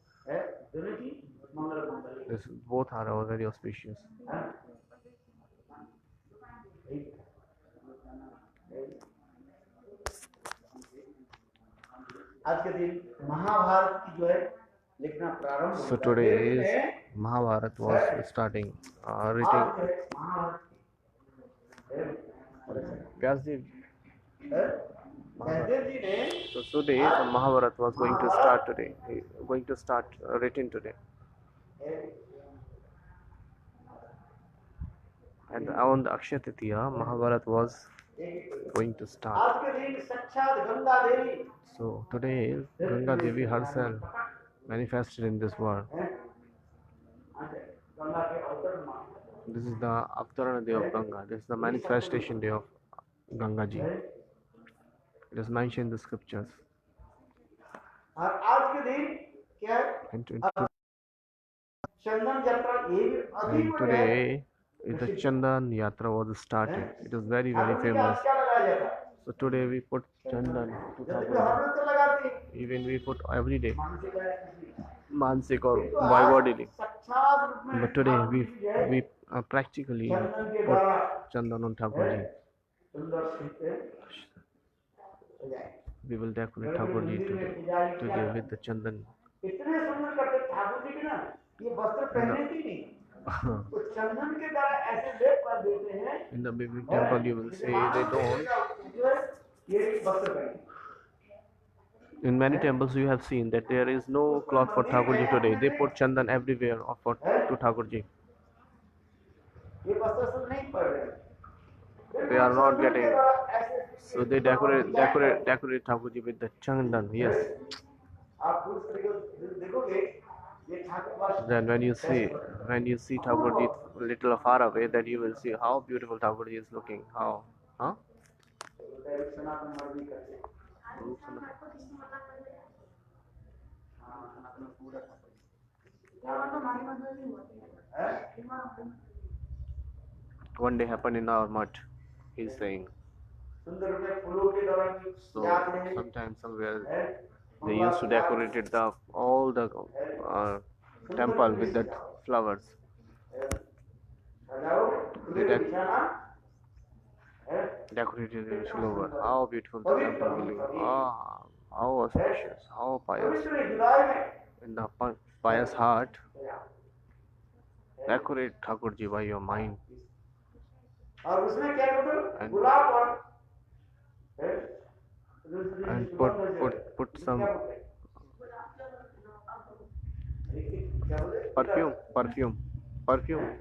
[SPEAKER 2] This both are very auspicious. So today is Mahabharat was starting writing. Vyasdev. So today the Mahabharat was going to start today. Going to start written today. And on the Akshaya Tritiya, Mahabharat was going to start. So today Ganga Devi herself manifested in this world. This is the Avtarana day of Ganga. This is the manifestation day of Ganga Ji. It is mentioned in the scriptures.
[SPEAKER 1] चंदन यात्रा ये भी अभी
[SPEAKER 2] And
[SPEAKER 1] बड़े है
[SPEAKER 2] today the Chandan Yatra was started. It is very very
[SPEAKER 1] Thakur ji के
[SPEAKER 2] famous.
[SPEAKER 1] हाथ क्या लगाया जाता है
[SPEAKER 2] So today we put Chandan to
[SPEAKER 1] जल्दी भी हर
[SPEAKER 2] Thakurji.
[SPEAKER 1] रोज तो लगाते हैं
[SPEAKER 2] Even we put every day,
[SPEAKER 1] मानसिक है किसी
[SPEAKER 2] Mansik or
[SPEAKER 1] एक तो
[SPEAKER 2] by
[SPEAKER 1] आज
[SPEAKER 2] bodily.
[SPEAKER 1] साक्षात रूप में
[SPEAKER 2] But today
[SPEAKER 1] ठाकुर जी जो है
[SPEAKER 2] we practically
[SPEAKER 1] चंदन के
[SPEAKER 2] put
[SPEAKER 1] द्वारा
[SPEAKER 2] Chandan on
[SPEAKER 1] है
[SPEAKER 2] Thakurji.
[SPEAKER 1] सुंदर से सजाए
[SPEAKER 2] We will decorate
[SPEAKER 1] घर में
[SPEAKER 2] Thakurji
[SPEAKER 1] मंदिर में
[SPEAKER 2] today,
[SPEAKER 1] पुजारी क्या
[SPEAKER 2] today with the Chandan.
[SPEAKER 1] इतने सुंदर करते ठाकुर जी के ना ये वस्त्र
[SPEAKER 2] In
[SPEAKER 1] पहने
[SPEAKER 2] the
[SPEAKER 1] ही नहीं तो चंदन के द्वारा ऐसे लेप कर देते हैं
[SPEAKER 2] in the big temple you will see they don't.
[SPEAKER 1] ये वस्त्र पहने
[SPEAKER 2] In many temples you have seen that there is no cloth for Thakurji today. They put Chandan everywhere to Thakurji.
[SPEAKER 1] ये वस्त्र सब नहीं पड़ रहे
[SPEAKER 2] They are not getting. So they decorate Thakurji with the Chandan. Yes.
[SPEAKER 1] आप दूर से देखोगे ये ठाकुर वास
[SPEAKER 2] Then when you see Thakurji little far away, then you will see how beautiful Thakurji is looking. How, huh?
[SPEAKER 1] सनातन मर्जी करते हैं हाँ सनातन पूरा
[SPEAKER 2] One day happened in our mutt. He's saying.
[SPEAKER 1] सुंदर में फूलों के द्वारा
[SPEAKER 2] So sometimes somewhere they used to decorate it all the temple with that flowers. They decorated it all over. How beautiful the temple will be. Ah, how auspicious, how pious. In the pious heart, decorate Thakurji by your mind.
[SPEAKER 1] और उसमें क्या करो
[SPEAKER 2] And-
[SPEAKER 1] गुलाब और
[SPEAKER 2] And put some perfume,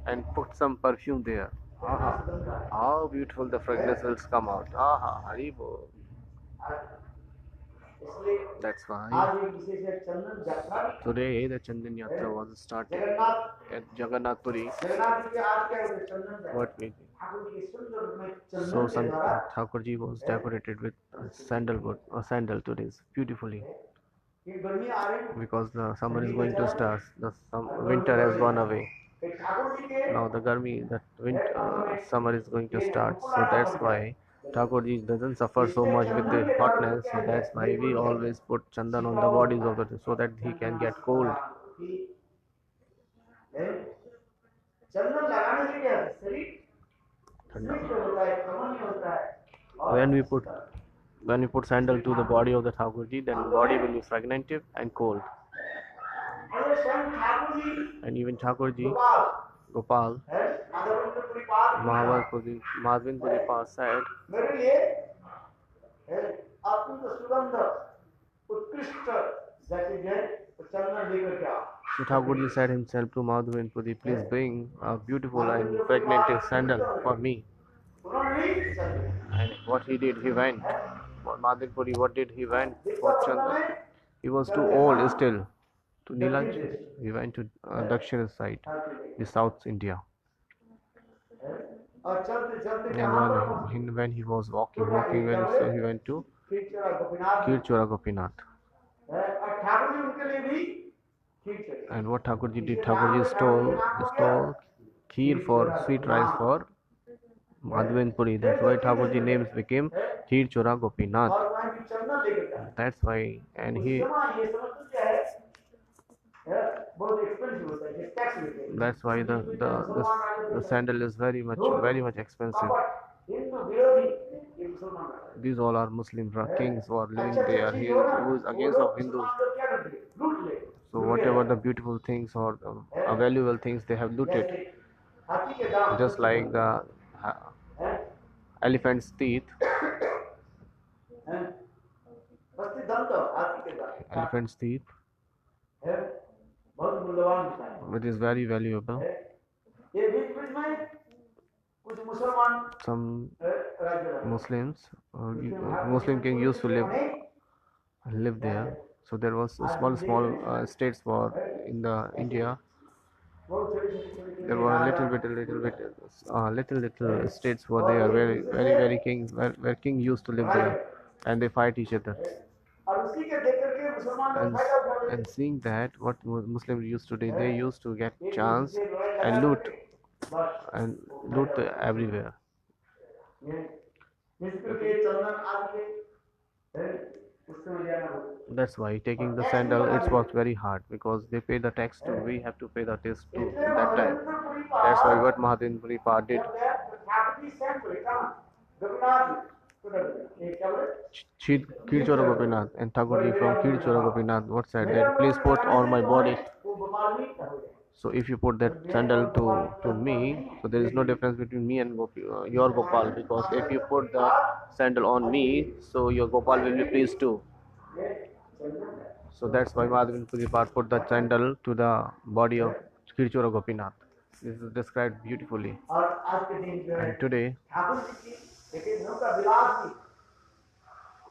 [SPEAKER 2] and put some perfume there. Aha, how beautiful the fragrance will come out. Aha, Haribo.
[SPEAKER 1] इसलिए
[SPEAKER 2] That's why
[SPEAKER 1] आज एक विशेष है चंदन यात्रा
[SPEAKER 2] today the Chandan Yatra was started
[SPEAKER 1] Jagannath
[SPEAKER 2] at Jagannath Puri.
[SPEAKER 1] Jagannath ji के आज क्या होते हैं चंदन यात्रा
[SPEAKER 2] What we
[SPEAKER 1] ठाकुर जी के सुंदर रूप में
[SPEAKER 2] So
[SPEAKER 1] चंदन के द्वारा
[SPEAKER 2] Thakurji was decorated with sandalwood or sandal today beautifully
[SPEAKER 1] ये गर्मी आ रही है
[SPEAKER 2] because the summer is going to start. Winter has gone away.
[SPEAKER 1] फिर ठाकुर जी के
[SPEAKER 2] Now the summer is going to start. So that's why Thakurji doesn't suffer so much with the hotness. So that's why we always put chandan on the bodies of the so that he can get cold.
[SPEAKER 1] चंदन लगाने से क्या शरीर
[SPEAKER 2] ठंडा.
[SPEAKER 1] होता है कमल होता है
[SPEAKER 2] When we put sandal to the body of the Thakurji, then body will be fragmentive and cold.
[SPEAKER 1] और स्वयं Thakur ji
[SPEAKER 2] And even Thakurji,
[SPEAKER 1] Gopal
[SPEAKER 2] Gopal,
[SPEAKER 1] है माधवपुरी पाद
[SPEAKER 2] Madhavendpuri Pass said,
[SPEAKER 1] मेरे लिए अत्यंत सुगंध उत्कृष्ट जैसे जो है चंदन लेकर के आओ
[SPEAKER 2] so Thakurji said himself to Madhavendpuri, please bring a beautiful and fragmentive sandal for me.
[SPEAKER 1] उन्होंने नहीं समझे
[SPEAKER 2] And what he did, he went. For Madhavendpuri, what did he went for chandan? He was too old still to Nilaj. He went to Dakshina side, the South India.
[SPEAKER 1] और चलते चलते
[SPEAKER 2] And when he was walking, so he went to
[SPEAKER 1] Gopinath
[SPEAKER 2] Kirchora Gopinath.
[SPEAKER 1] और ठाकुर जी उनके लिए भी खीर चढ़ी
[SPEAKER 2] And what Thakurji did, Thakurji stole kheer for sweet rice for Madhavendpuri. That's why Thakurji names became Kirchora Gopinath.
[SPEAKER 1] और वहाँ भी चंदन लेकर के आए
[SPEAKER 2] That's why, and
[SPEAKER 1] उस
[SPEAKER 2] he.
[SPEAKER 1] समय ये समझते क्या है बहुत एक्सपेंसिव होता है ये टैक्स लेते हैं
[SPEAKER 2] That's why the sandal is very much expensive.
[SPEAKER 1] Hindu विरोधी ये मुसलमान रहते हैं
[SPEAKER 2] These all are Muslim kings who are living there. He who is against of Hindus.
[SPEAKER 1] क्या करते हैं लूट ले
[SPEAKER 2] So whatever the beautiful things or valuable things they have looted,
[SPEAKER 1] हाथी के दाम
[SPEAKER 2] just like the elephant's teeth.
[SPEAKER 1] बस्ती दम तो हाथी के दाम
[SPEAKER 2] Elephant's teeth,
[SPEAKER 1] बहुत मूल्यवान होता है
[SPEAKER 2] which is very valuable.
[SPEAKER 1] ये बीच बीच में कुछ मुसलमान
[SPEAKER 2] Some
[SPEAKER 1] राज्य
[SPEAKER 2] Muslim king used to live there. So there was small states were in the India. There were little states were there where king used to live there, and they fight each other.
[SPEAKER 1] और उसी के देख करके मुसलमान लोग
[SPEAKER 2] and
[SPEAKER 1] फायदा उठा लेते
[SPEAKER 2] and seeing that what Muslims used to do, they used to get
[SPEAKER 1] एक
[SPEAKER 2] chance
[SPEAKER 1] दूसरे लड़ाई लगा
[SPEAKER 2] and loot
[SPEAKER 1] करके बस
[SPEAKER 2] and
[SPEAKER 1] वो
[SPEAKER 2] loot
[SPEAKER 1] फायदा उठा
[SPEAKER 2] everywhere.
[SPEAKER 1] लेते। ये जिसको के चंदन आदि है उससे जाना हो
[SPEAKER 2] That's why taking the sandal it was very hard because they pay the tax too. We have to pay the tax too
[SPEAKER 1] इसलिए
[SPEAKER 2] that time.
[SPEAKER 1] महादेवपुरी
[SPEAKER 2] That's why
[SPEAKER 1] पहाड़
[SPEAKER 2] what Mahadenpuri Pad did.
[SPEAKER 1] जब गया तो ठाकुर जी सेंट हुए कहाँ रघुनाथ ये क्या बोले
[SPEAKER 2] Kirchora Gopinath and Thakurji from Kirchora Gopinath. What said that? Please put on my body.
[SPEAKER 1] वो बीमार नहीं था हो जाए
[SPEAKER 2] So if you put that sandal to me, so there is no difference between me and your Gopal, because if you put the sandal on me, so your Gopal will be pleased too. So that's why Madhavin Pujipad put the sandal to the body of Kirchora Gopinath. This is described beautifully.
[SPEAKER 1] और आज के दिन जो है
[SPEAKER 2] And today
[SPEAKER 1] Thakur ji की एक नौका विलास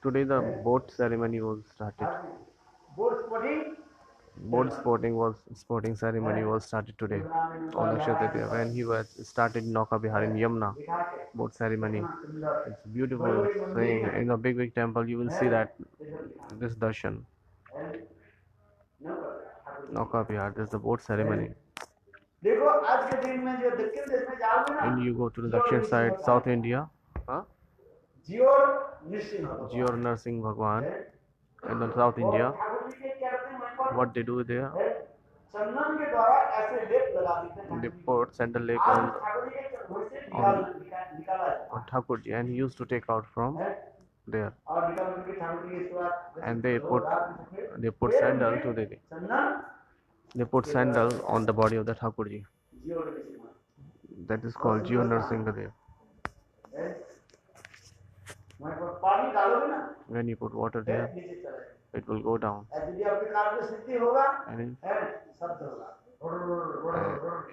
[SPEAKER 1] की
[SPEAKER 2] the boat ceremony was started.
[SPEAKER 1] Board sporting
[SPEAKER 2] Boat sporting ceremony was started today on Akshaya Tritiya when he was started Nauka Vihar in Yamuna.
[SPEAKER 1] दिखा के
[SPEAKER 2] Boat ceremony.
[SPEAKER 1] सुंदर
[SPEAKER 2] It's beautiful thing. In the big temple you will see that this darshan. Nauka Vihar, this is the boat ceremony.
[SPEAKER 1] देखो आज के दिन में जो दक्षिण देश में जाओगे ना
[SPEAKER 2] When you go to the Dakshin side, South India,
[SPEAKER 1] जियोर निश्चित होगा
[SPEAKER 2] Jior Narsingh Bhagwan, in the South India,
[SPEAKER 1] Thakur ji के क्या करते हैं वहीं पर
[SPEAKER 2] what they do there,
[SPEAKER 1] चंदन के द्वारा ऐसे लेप लगा देते हैं
[SPEAKER 2] they put sandal lake
[SPEAKER 1] आज
[SPEAKER 2] on
[SPEAKER 1] ठाकुर जी के मुंह से निकाला जाता
[SPEAKER 2] on Thakurji, and he used to take out from
[SPEAKER 1] है
[SPEAKER 2] there,
[SPEAKER 1] और निकाल करके ठाकुर जी इसके बाद
[SPEAKER 2] and they put sandal to the
[SPEAKER 1] Chandan
[SPEAKER 2] they put sandal on the body of the Thakurji.
[SPEAKER 1] जियोर निश्चित
[SPEAKER 2] That is called Jior Narsingh Dev.
[SPEAKER 1] वहीं पर पानी डालोगे ना
[SPEAKER 2] When you put water there,
[SPEAKER 1] नीचे चला जाएगा
[SPEAKER 2] it will go down.
[SPEAKER 1] यदि आपके कार्य में सिद्धि होगा
[SPEAKER 2] And
[SPEAKER 1] है शब्द होगा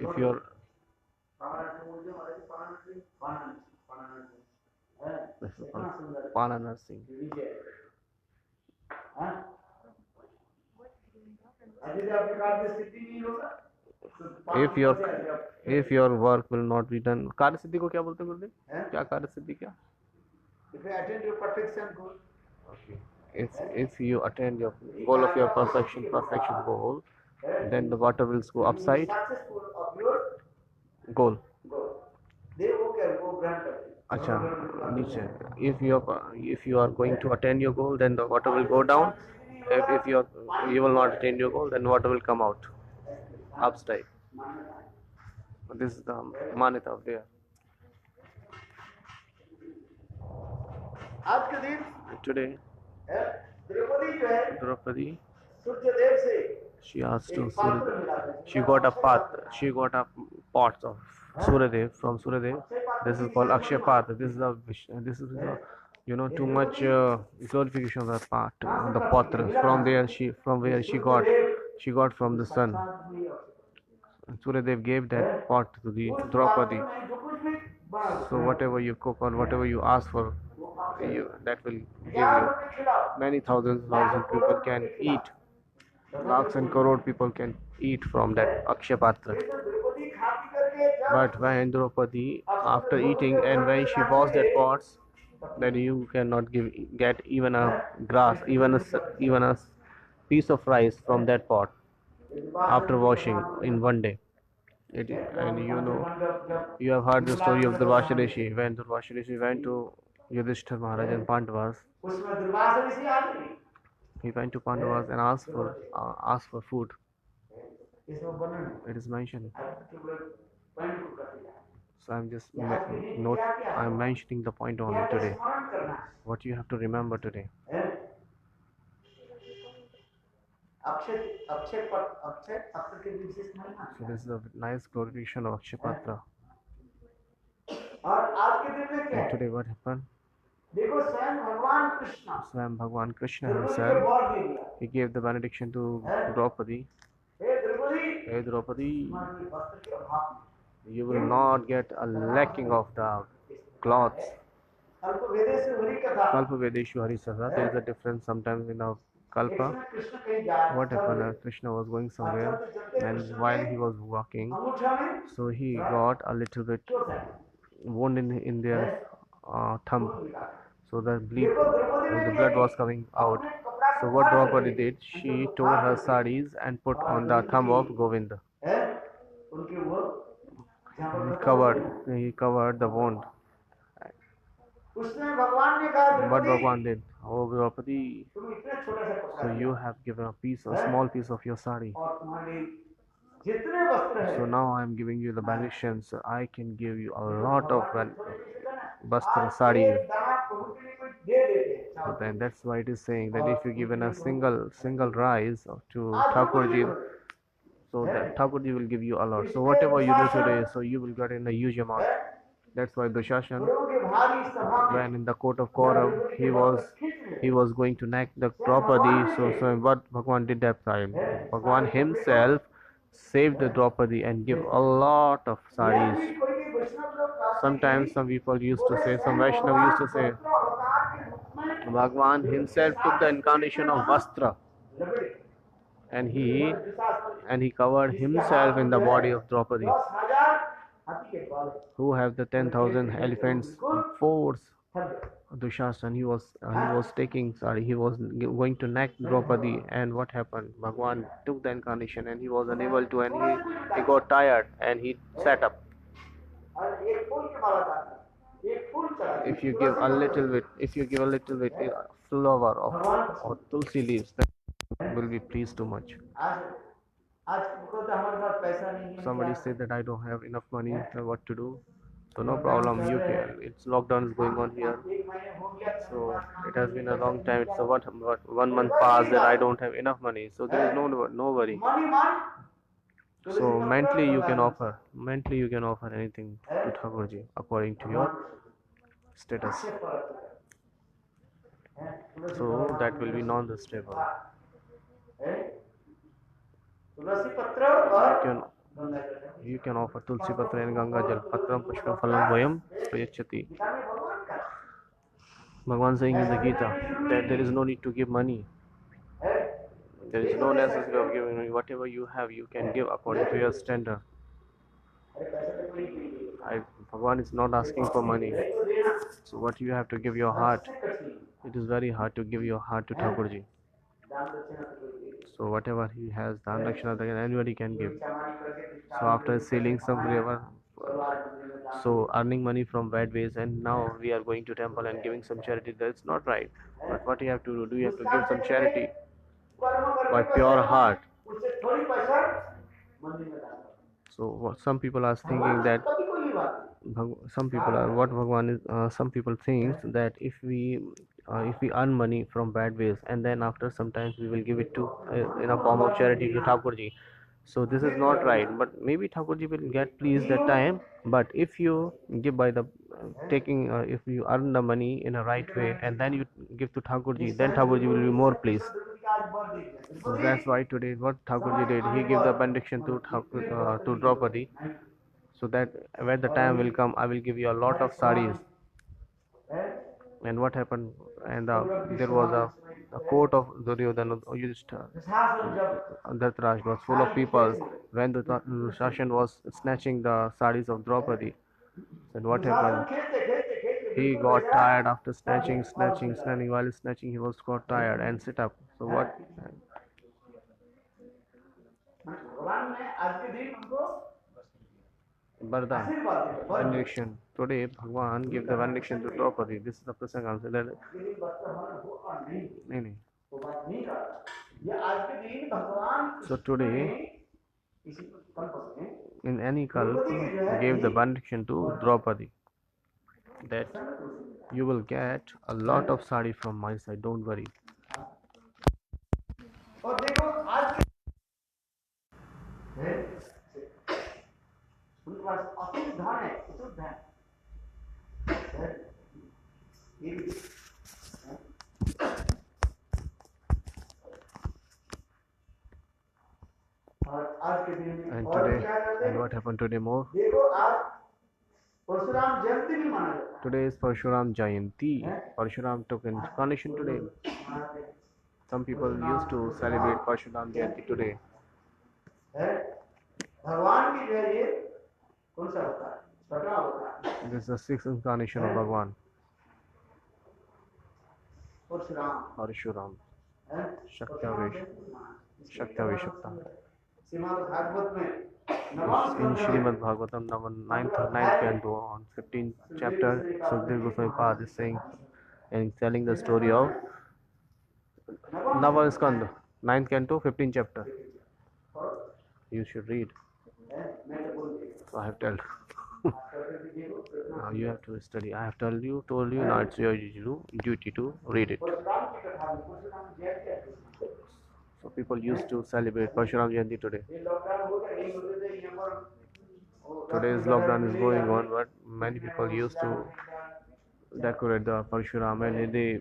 [SPEAKER 2] if you're
[SPEAKER 1] कितना सुंदर
[SPEAKER 2] Pana Narsingh,
[SPEAKER 1] विजय हाँ यदि आपके कार्य में सिद्धि नहीं होगा
[SPEAKER 2] if your work will not be done, कार्य सिद्धि को क्या बोलते हैं गुरुदेव?
[SPEAKER 1] हैं?
[SPEAKER 2] क्या कार्य सिद्धि क्या?
[SPEAKER 1] if you attend your perfection goal
[SPEAKER 2] If you attain your goal of your perfection goal, then the water will go upside
[SPEAKER 1] successful of your
[SPEAKER 2] goal.
[SPEAKER 1] goal they वो क्या वो ग्रहण करते हैं
[SPEAKER 2] अच्छा नीचे. If you are going to attain your goal, then the water will go down. If you will not attain your goal, then water will come out upside. This is the manita of there.
[SPEAKER 1] आज के दिन
[SPEAKER 2] Today
[SPEAKER 1] है, द्रौपदी जो है
[SPEAKER 2] Draupadi,
[SPEAKER 1] Suryadev से
[SPEAKER 2] she asked to
[SPEAKER 1] एक पात्र
[SPEAKER 2] Surya,
[SPEAKER 1] मिला था।
[SPEAKER 2] she got a pot of Suryadev from Suryadev. This is called Akshay Patra. This is too much glorification of the pot, the patra. From where she got from the sun. Suryadev gave that pot to the Draupadi. So whatever you cook or whatever you ask for, that will give you. Many thousands people can eat. Lakhs and crore people can eat from that Akshay Patra. But when Draupadi, after eating and when she washed that pots, then you cannot get even a grass, even a piece of rice from that pot after washing in one day. And you have heard the story of Durvasa Rishi. When Durvasa Rishi went to Yudhishthir Maharaj and Pandavas, he went to Pandavas and asked for food. It is mentioned. So I'm mentioning the point only today. What you have to remember today. So this is a nice glorification of Akshay Patra. And today what happened? Swam Bhagwan Krishna himself, he gave the benediction to Draupadi. Hey Draupadi, you will not get a lacking of the cloths. Kalpa Vedeshu Harisasa. There is a difference sometimes in our Kalpa. What happened? Krishna was going somewhere, and while he was walking, so he got a little bit wound in their thumb. So the blood was coming out. So what Draupadi did, she tore her sarees and put on the thumb of Govinda.
[SPEAKER 1] है उनके वो जहाँ पर बताओ
[SPEAKER 2] He covered the wound.
[SPEAKER 1] उसमें भगवान ने कहा
[SPEAKER 2] What
[SPEAKER 1] Draupadi
[SPEAKER 2] Bhagwan did, oh Draupadi,
[SPEAKER 1] तुम इतना छोटा सा
[SPEAKER 2] so
[SPEAKER 1] कपड़ा
[SPEAKER 2] you have given a small piece of your sari.
[SPEAKER 1] और तुम्हारे जितने वस्त्र है
[SPEAKER 2] So now I am giving you the benedictions. I can give you a lot of vastra sari.
[SPEAKER 1] एक दाना प्रभु के लिए कोई दे देते हैं
[SPEAKER 2] So then that's why it is saying that if you given a single rice to Thakurji, so that Thakurji will give you a lot. So whatever you do today, so you will get in a huge amount. That's why Dushashan,
[SPEAKER 1] गुरुओं के भारी सभा में
[SPEAKER 2] when in the court of Kaurav, he was going to knack the Draupadi. So what Bhagwan did that time? Bhagwan himself saved the Draupadi and give a lot of saris.
[SPEAKER 1] कोई भी वैष्णव लोग Kashi
[SPEAKER 2] Sometimes some people used to say, some Vaishnava used to say,
[SPEAKER 1] अवतार के रूप में
[SPEAKER 2] Bhagwan himself took the incarnation of Vastra
[SPEAKER 1] लबड़े
[SPEAKER 2] and he covered himself in the body of Draupadi,
[SPEAKER 1] 10,000 हाथी के बाल
[SPEAKER 2] who have the 10,000 elephants force.
[SPEAKER 1] थक गए
[SPEAKER 2] Dushasana, he was taking, he was going to knack Draupadi, and what happened? Bhagwan took the incarnation and he was unable to, and he got tired and he sat up.
[SPEAKER 1] और एक फूल के माला डालना एक फूल चढ़ा
[SPEAKER 2] If you give a little bit flower of tulsi leaves, that will be pleased too much.
[SPEAKER 1] आज आज को तो हमारे पास पैसा नहीं है
[SPEAKER 2] Somebody said that I don't have enough money, what to do? So no problem, you can. It's lockdown is going on here,
[SPEAKER 1] एक महीने हो गया
[SPEAKER 2] so it has been a long time. So what 1 month passed that I don't have enough money. So there is no worry.
[SPEAKER 1] Money मान
[SPEAKER 2] So mentally you can offer anything to Thakurji according to your status. So that will be non-disturbable.
[SPEAKER 1] तुलसी पत्र और
[SPEAKER 2] You can offer tulsi patra and ganga jal patram pushpam phalam vayam prayachati. Bhagwan saying in the Gita that there is no need to give money. There is no necessity of giving money. Whatever you have, you can give according to your standard. Bhagwan is not asking for money. So what you have to give your heart. It is very hard to give your heart to Thakurji. So whatever he has, dhan dakshina, anybody can give. So after selling some river, so earning money from bad ways, and now we are going to temple and giving some charity. That's not right. But what you have to do? You have to give some charity by pure heart. So some people are thinking that some people think that if we earn money from bad ways, and then after sometimes we will give it to in a form of charity to Thakurji. So this is not right, but maybe Thakurji will get pleased that time. But if you give by the if you earn the money in a right way and then you give to Thakurji, then Thakurji will be more pleased. So that's why today what Thakurji did, he gave the benediction to Draupadi, so that when the time will come, I will give you a lot of saris. And what happened? And there was a court of Duryodhana, Dhartarashtra was full of people when the Dushashan was snatching the saris of Draupadi. And what happened? He got tired after snatching. While snatching, he was got tired and sit up. So what? Vardhan, benediction. Today, Bhagwan gave the benediction to Draupadi. This is the prasang answer. That nahi. So today, in any kalp, gave the benediction to Draupadi that you will get a lot of sari from my side. Don't worry. And today, and what happened today more? Today is Parshuram Jayanti. Parshuram took incarnation today. Some people used to celebrate Parshuram Jayanti today. This is the sixth incarnation of Bhagwan. Parshuram. Shaktavesh. Shaktavesh.
[SPEAKER 1] Shrimad Bhagavat में
[SPEAKER 2] In Srimad Bhagavatam, number 9th canto, on 15th chapter, Sukadeva Goswami Pad is saying and telling the story of Navaskanda, 9th canto, 15th chapter. You should read. So I have told. Now you have to study. I have told you. Now it's your duty to read it. So people used to celebrate Parshuram Jayanti today. Today's lockdown is going on, but many people used to decorate the Parshuram, and there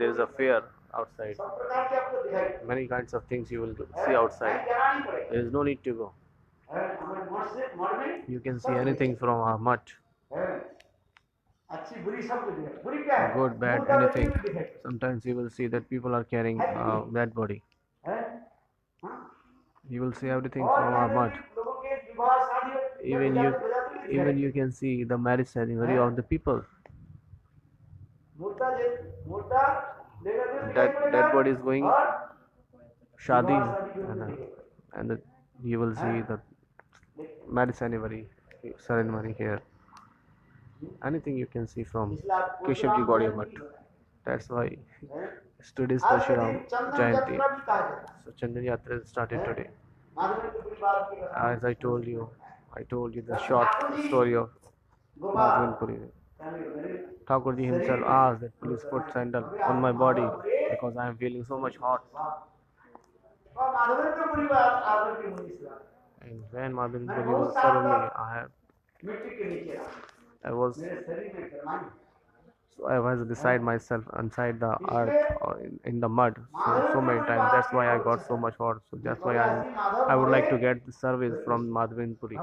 [SPEAKER 2] is a fair outside. Many kinds of things you will see outside. There is no need to go. You can see anything from our mutt. Good, bad, anything. Sometimes you will see that people are carrying dead body. You will see everything from our mutt. Even you can see the marriage ceremony of the people. Dead body is going shadi, and you will see the marriage ceremony here. Anything you can see from Keshavji Gaudiya Mutt. That's why today's Parshuram Jayanti. So Chandan Yatra started today. As I told you the short story of Madhavan Puri. Thakurji himself asked that please put sandal on my body because I am feeling so much hot. And when Madhavan Puri was serving me, I was beside myself inside the earth or in the mud so many times. That's why I got so much hot. So that's why I would like to get the service from Madhavan Puri.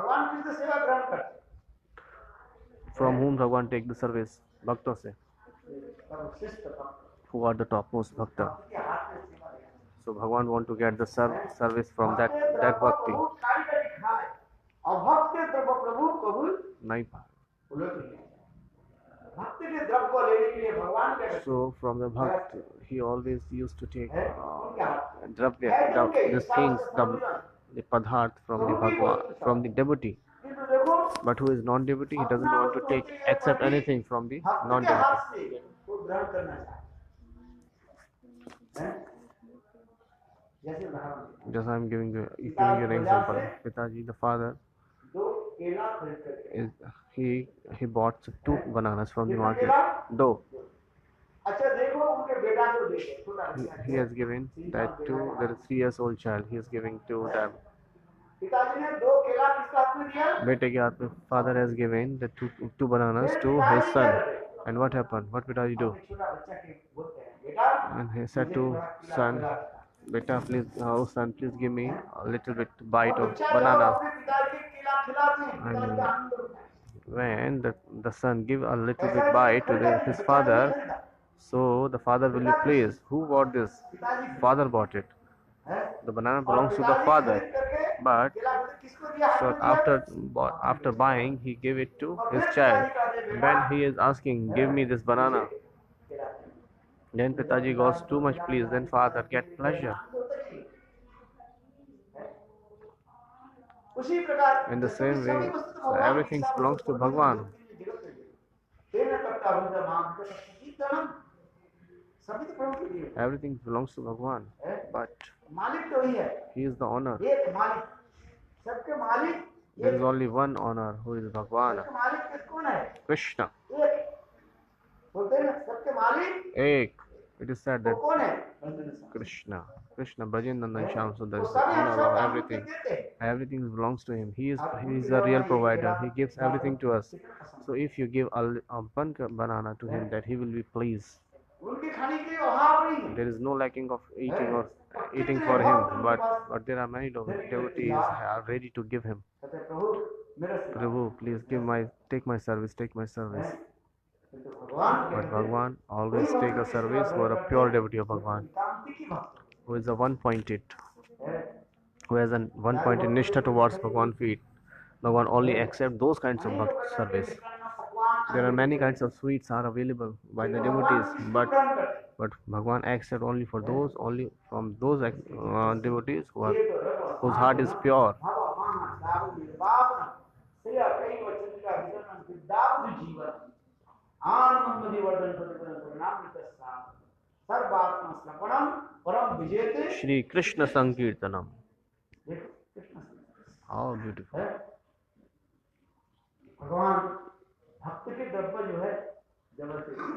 [SPEAKER 2] From whom Bhagwan take the service? Bhakta se. Who are the topmost Bhakta? So Bhagwan want to get the service from that Bhakti. So from the Bhakt, he always used to take these things, the padharth from the Bhagwan, from the devotee. But who is non-devotee, he doesn't want to take accept anything from the non-devotee. Just I am giving you an example. Pitaji, the father, he bought 2 bananas from the market. Though he has given that to the 3 years old child. He is giving to them. Bete ke haath mein father has given the two bananas to his son. And what happened? What Pitaji do? And he said to son, Beta, please, son, please give me a little bit bite of banana. And when the son give a little bit bite to his father, so the father will be pleased. Who bought this? Father bought it. The banana belongs to the father, but so after buying, he gave it to his child. When he is asking, give me this banana, then Pitaji goes too much pleased, then father get pleasure. In the same way, so everything belongs to Bhagwan. Everything belongs to Bhagwan, but he is the owner. There is only one owner, who is Bhagwan, Krishna. Ek. It is said that Krishna, Brajendandan Shyam Sundar is the owner of everything. Everything belongs to him. He is the real provider. He gives everything to us. So if you give one banana to him, that he will be pleased. There is no lacking of eating for him, but there are many devotees are ready to give him. Prabhu, please take my service. But Bhagwan always take a service for a pure devotee of Bhagwan, who is a one-pointed, who has a one-pointed nishtha towards Bhagwan feet. Bhagwan only accept those kinds of service. there are many kinds of sweets are available by the devotees, but Bhagwan accepts only for those, only from those devotees whose heart is pure. Shri Krishna Sankirtanam. How beautiful.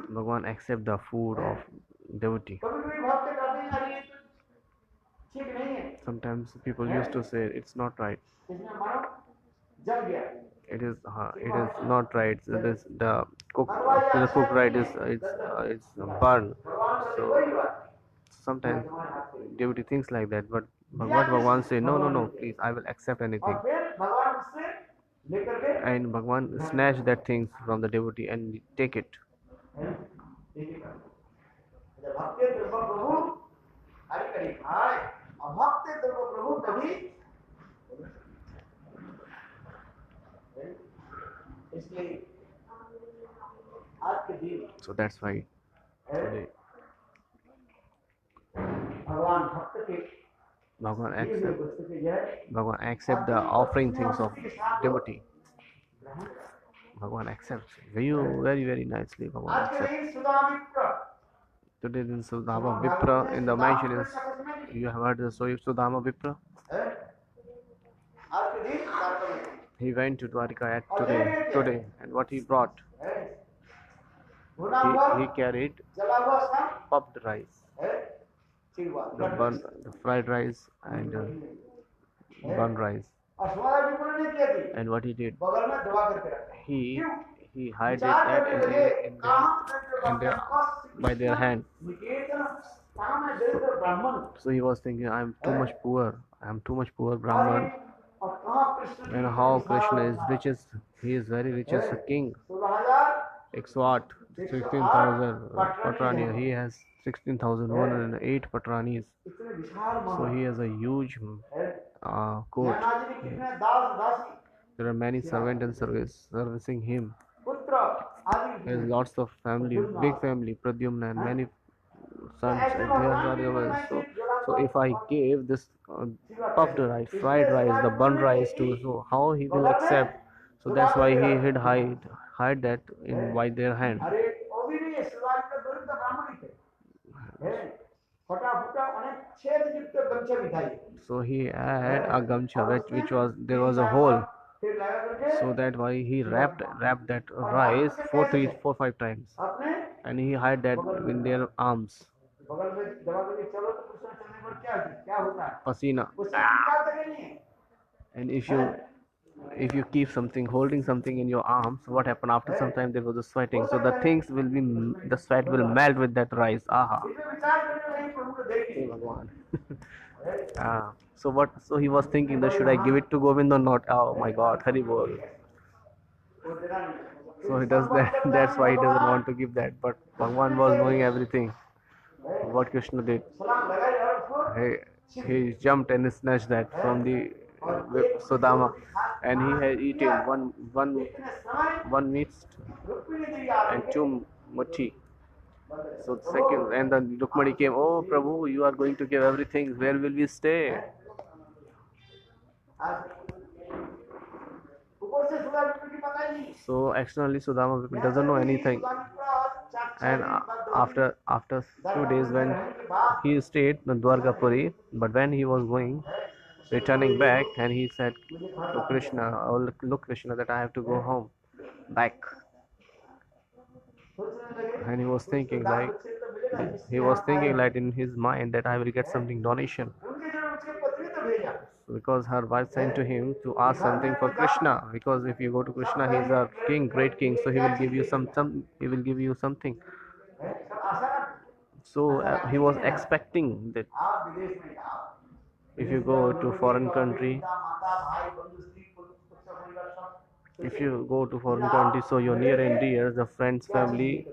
[SPEAKER 2] Bhagwan accept the food of devotee. Sometimes people used to say it's not right. It is not right. The cook right is it's burned. So sometimes devotee thinks like that, but what Bhagwan say, no, please, I will accept anything. And Bhagwan snatch that things from the devotee and take it. So that's why today Bhagwan accept the offering things of devotee. Bhagwan accepts very nicely. Bhagwan accepts. Today in Sudama Vipra, in the mansion is, you have heard the story of Sudama Vipra? He went to Dwarika at today, and what he brought? He carried puffed rice, the fried rice and bun rice. And what he did? He hid that by their hand. So he was thinking, I'm too much poor Brahman, and how Krishna is richest, he is very rich as a king. 16,000 Patrani, he has 16,108 Patranis. So he has a huge court. There are many servants and servicing him. He has lots of family, big family, Pradyumna, and many sons. So if I gave this puffed rice, fried rice, the bun rice to, so how he will accept? So that's why he hide that in by their hand. So he had a gamcha which was, there was a hole. So that why he wrapped that rice 5 times, and he hid that in their arms. Pasina. And if you keep holding something in your arms, what happened after some time? There was a sweating, so the sweat will melt with that rice. Aha. So he was thinking that should I give it to Govind or not? Oh my God, Hari Bol. So he does that. That's why he doesn't want to give that. But Bhagwan was knowing everything. What Krishna did. He jumped and snatched that from the Sudama, and he had eaten one meat and 2 muthi. So the second, and then Rukmani came, oh Prabhu, you are going to give everything, where will we stay? So externally Sudama doesn't know anything, and after 2 days when he stayed in Dwarkapuri, but when he was returning back, and he said to Krishna, oh look Krishna, that I have to go home back. And he was thinking like in his mind that I will get something donation, because her wife sent to him to ask something for Krishna, because if you go to Krishna, he is a king, great king, so he will give you something. So he was expecting that if you go to foreign country, so your near and dear, the friends, family,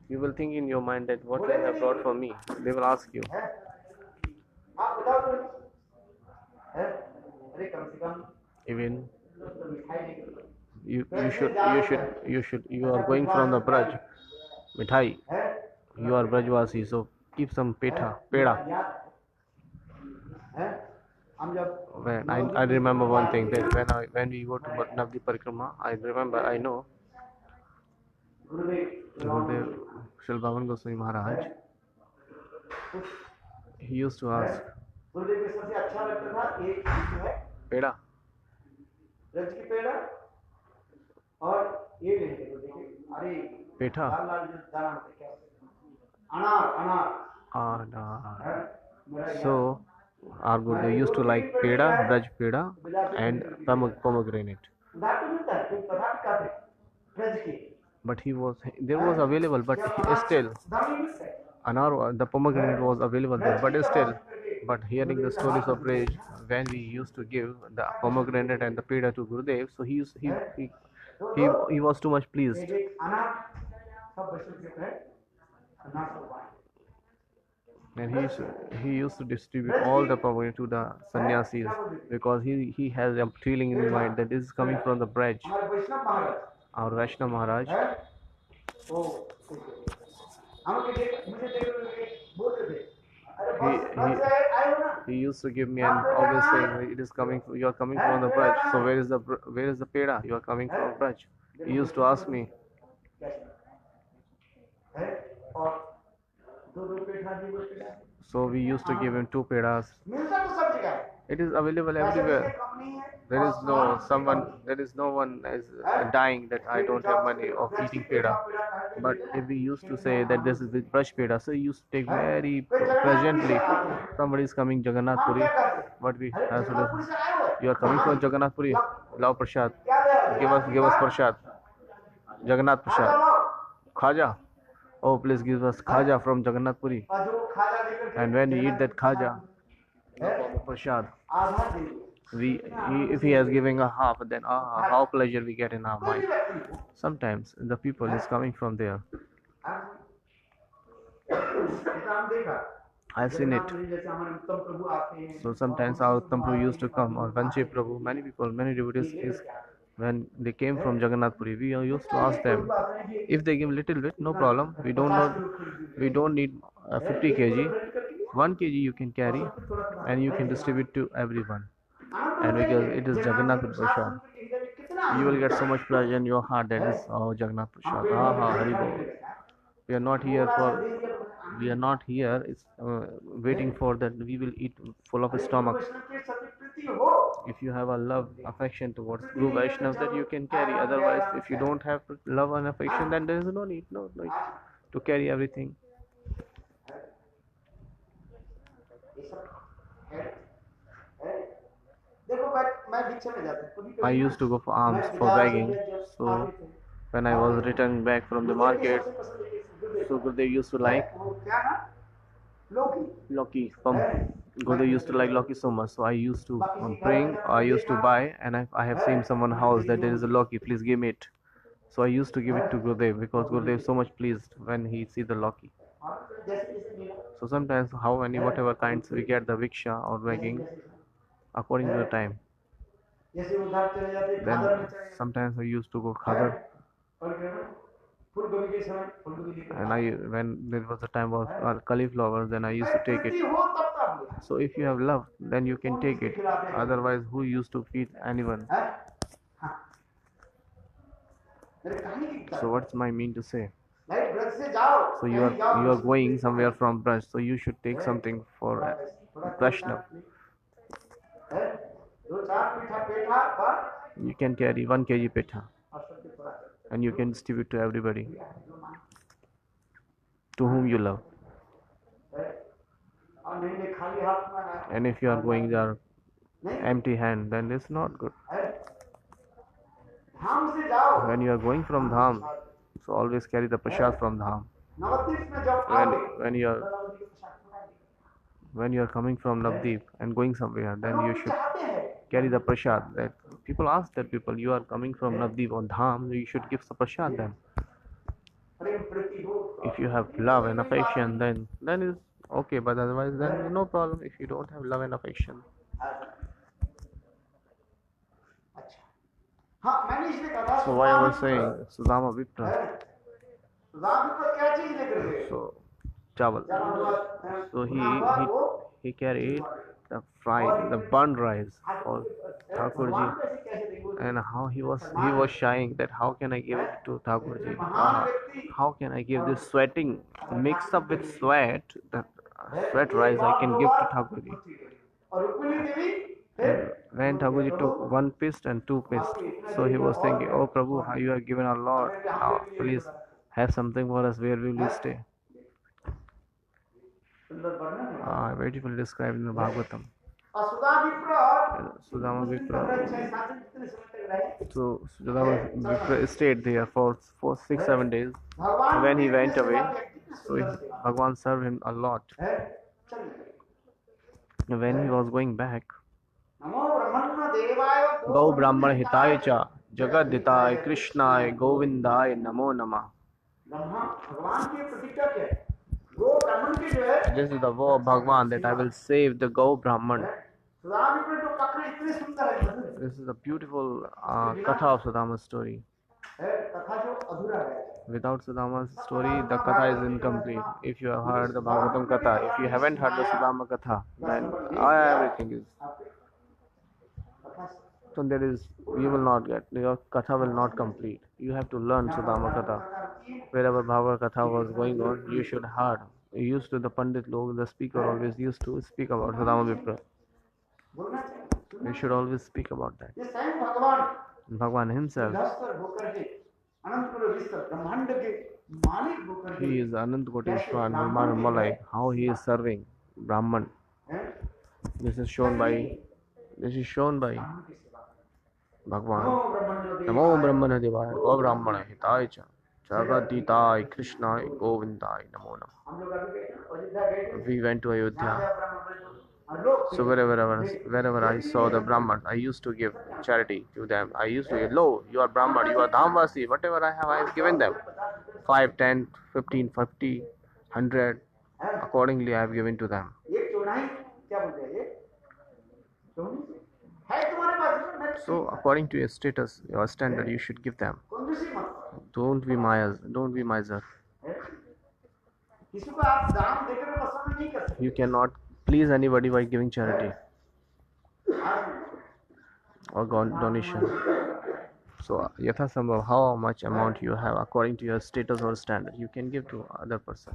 [SPEAKER 2] you will think in your mind that what you have brought for me. They will ask you. Even You are going from the Braj, Mithai.
[SPEAKER 1] है
[SPEAKER 2] You are Brajwasi, so keep some peda.
[SPEAKER 1] है हम जब
[SPEAKER 2] When I remember one thing that when we go to Navdi Parikrama, I remember, I know
[SPEAKER 1] Gurudev
[SPEAKER 2] Gurudev Shri Bhavan Goswami Maharaj, he used to ask
[SPEAKER 1] गुरुदेव के सबसे अच्छा लगता था एक जो है
[SPEAKER 2] peda.
[SPEAKER 1] ब्रज की पेड़ा और ये लेंगे तो देखिए अरे
[SPEAKER 2] पेठा
[SPEAKER 1] लाल लाल जो दाना होता है क्या होता है? अनार अनार है? मेरा
[SPEAKER 2] So our Gurudev used to like peda, Braj peda, and pomegranate.
[SPEAKER 1] धातु मिलता है कोई पदार्थ का है ब्रज की
[SPEAKER 2] But there was available, but still
[SPEAKER 1] दाने मिलता है
[SPEAKER 2] the pomegranate was available there, but still. But hearing the stories of Braj, when we used to give the pomegranate and the peda to Gurudev, so he was too much pleased.
[SPEAKER 1] एक अनार सब बच्चों के है अनार सब wine
[SPEAKER 2] And he used to distribute all the pomegranate to the sannyasis because he has a feeling in his mind that this is coming from the Braj.
[SPEAKER 1] हमारे वैष्णव महाराज
[SPEAKER 2] Our Vaishnava Maharaj,
[SPEAKER 1] है ओ हम के मुझे देख बोलते थे अरे
[SPEAKER 2] he,
[SPEAKER 1] बस से आए हो ना
[SPEAKER 2] he used to give me and always saying, it is coming, you are coming from the Braj, so where is the peda? You are coming from Braj. He used to ask me.
[SPEAKER 1] है और दो दो पेठा दी वो पेठा
[SPEAKER 2] So we used to give him 2 pedas.
[SPEAKER 1] मिलता तो सब जगह है
[SPEAKER 2] It is available everywhere. There is no one is dying that I don't have money of eating peda. But if we used to say that this is the brush peda, so you used to take very presently. Somebody is coming Jagannath Puri. What we have to do? You are coming from Jagannath Puri. Love prasad. Give us prasad. Jagannath prasad. Khaja. Oh, please give us khaja from Jagannath Puri. And when we eat that khaja, prasad, if he is giving a half, then how pleasure we get in our mind. Sometimes the people is coming from there. I've seen it. So sometimes our Uttam Prabhu used to come, or Vanchi Prabhu, many devotees, when they came from Jagannath Puri, we used to ask them, if they give little bit, no problem, we don't need 50 kg, 1 kg you can carry, and you can distribute to everyone. And because it is Jagannath Prasad, you will get so much pleasure in your heart that is, oh, Jagannath Prasad, Hari Bol. We are not here waiting for that we will eat full of stomach. If you have a love, affection towards Guru Vaishnava, that you can carry. Otherwise, if you don't have love and affection, then there is no need to carry everything. I used to go for alms, for begging. So when I was returning back from the market, so Gurudev used to like Loki. Gurudev used to like Loki so much. So I used to bring, I used to buy, and I have seen someone's house that there is a Loki. Please give me it. So I used to give it to Gurudev because Gurudev is so much pleased when he sees the Loki. So sometimes whatever kinds we get the viksha or begging according to the time. Then sometimes we used to go khadar. And when there was a time of cauliflower, then I used to take it. So if you have love, then you can take it. Otherwise, who used to feed anyone? So what's my mean to say? So you are going somewhere from Braj, so you should take something for Vaishnav. You can carry 1 kg petha, and you can distribute to everybody to whom you love. And if you are going there empty hand, then it's not good. When you are going from Dham, so always carry the prasad from Dham. When you are coming from Navdeep and going somewhere, then you should carry the prasad. That people ask that people, you are coming from Navdeep or Dham, you should give the prasad then. If you have love and affection, then it's okay, but otherwise then no problem if you don't have love and affection.
[SPEAKER 1] हाँ मैंने इसलिए कहा
[SPEAKER 2] So why I was saying Sudama Vipra.
[SPEAKER 1] Ram को क्या चीज लेकर गए
[SPEAKER 2] So chawal.
[SPEAKER 1] चना हुआ
[SPEAKER 2] So
[SPEAKER 1] भुना हुआ वो
[SPEAKER 2] he carried the fried, the burnt rice for Thakur
[SPEAKER 1] भगवान
[SPEAKER 2] ji,
[SPEAKER 1] को ऐसे कैसे देंगे
[SPEAKER 2] and how he was shying that how can I give it to Thakur ji?
[SPEAKER 1] महान व्यक्ति
[SPEAKER 2] How can I give this sweating mixed up with sweat, the sweat rice I can give to Thakur ji?
[SPEAKER 1] और रुक्मिणी देवी
[SPEAKER 2] And when Thakur ji took one piece and two pieces, so he was thinking, oh Prabhu, how you have given a lot. Now please have something for us. Where will we stay?
[SPEAKER 1] सुंदर वर्णन है
[SPEAKER 2] Beautifully described in the Bhagavatam.
[SPEAKER 1] और सुधा विप्र
[SPEAKER 2] Sudama Vipra.
[SPEAKER 1] 6-7 दिन कितने समय तक रहे
[SPEAKER 2] So Sudama Vipra stayed there for 6-7 days.
[SPEAKER 1] भगवान
[SPEAKER 2] When he
[SPEAKER 1] के
[SPEAKER 2] went
[SPEAKER 1] सेवा
[SPEAKER 2] away,
[SPEAKER 1] कितनी
[SPEAKER 2] so
[SPEAKER 1] सुंदर सेवा
[SPEAKER 2] Bhagwan served him a lot.
[SPEAKER 1] है चलिए
[SPEAKER 2] When he was going back,
[SPEAKER 1] नमो ब्रह्मण्य देवाय
[SPEAKER 2] Gau Brahman Hitaya Cha Jagadhitaya Krishnaya Govindaya Namo Namah.
[SPEAKER 1] Brahma भगवान की प्रतिज्ञा क्या है गो ब्राह्मण की जो है
[SPEAKER 2] This is the vow of Bhagwan that I will save the Gau Brahman.
[SPEAKER 1] सुधा विप्र जो कथा इतनी सुंदर है
[SPEAKER 2] This is a beautiful katha of Sudama's story.
[SPEAKER 1] है कथा जो अधूरा है
[SPEAKER 2] Without Sudama's story, the katha is incomplete. If you have heard the Bhagavatam katha, if you haven't heard the Sudama katha, then everything is. So there is, you will not get, your katha will not complete. You have to learn Sudama katha. Wherever Bhagavad katha was going on, you should heard. Used to the Pandit log, the speaker always used to speak about Sudama Vipra.
[SPEAKER 1] बोलना चाहिए
[SPEAKER 2] We should always speak about that.
[SPEAKER 1] ये स्वयं भगवान
[SPEAKER 2] Bhagwan himself,
[SPEAKER 1] विधस्तर होकर के अनंत कुल विस्तर ब्रह्मांड के मालिक होकर के
[SPEAKER 2] he is Anant Koteshwar Nirmana Malai, how he is serving Brahman.
[SPEAKER 1] हैं
[SPEAKER 2] This is shown by
[SPEAKER 1] ब्राह्मण की सेवा
[SPEAKER 2] Bhagwan.
[SPEAKER 1] नमो ब्रह्मण्य
[SPEAKER 2] Namo Brahmana Devaya, Go Brahmana Hitaya Cha, Jagadhitaya Krishnaya Govindaya Namo Namah.
[SPEAKER 1] हम लोग अभी गए ना अयोध्या गए
[SPEAKER 2] We went to
[SPEAKER 1] यहाँ
[SPEAKER 2] Ayodhya.
[SPEAKER 1] पे ब्राह्मण और लोग
[SPEAKER 2] So wherever I saw the Brahman, I used to give charity to them. I used to say, lo, you are Brahman, you are Dhamvasi, whatever I have, I have given them. 5, 10, 15, 50, 100. Accordingly, I have given to them.
[SPEAKER 1] ये चौनाई क्या बोलते हैं ये चौनी है तुम्हारे पास मैं
[SPEAKER 2] So according to your status, your standard, you should give them.
[SPEAKER 1] कंजूसी मत
[SPEAKER 2] Don't be miser.
[SPEAKER 1] है? किसी को आप दान देकर पसंद नहीं कर सकते
[SPEAKER 2] You cannot please anybody by giving charity or donation. So yatha sambhav, how much amount you have according to your status or standard, you can give to other person.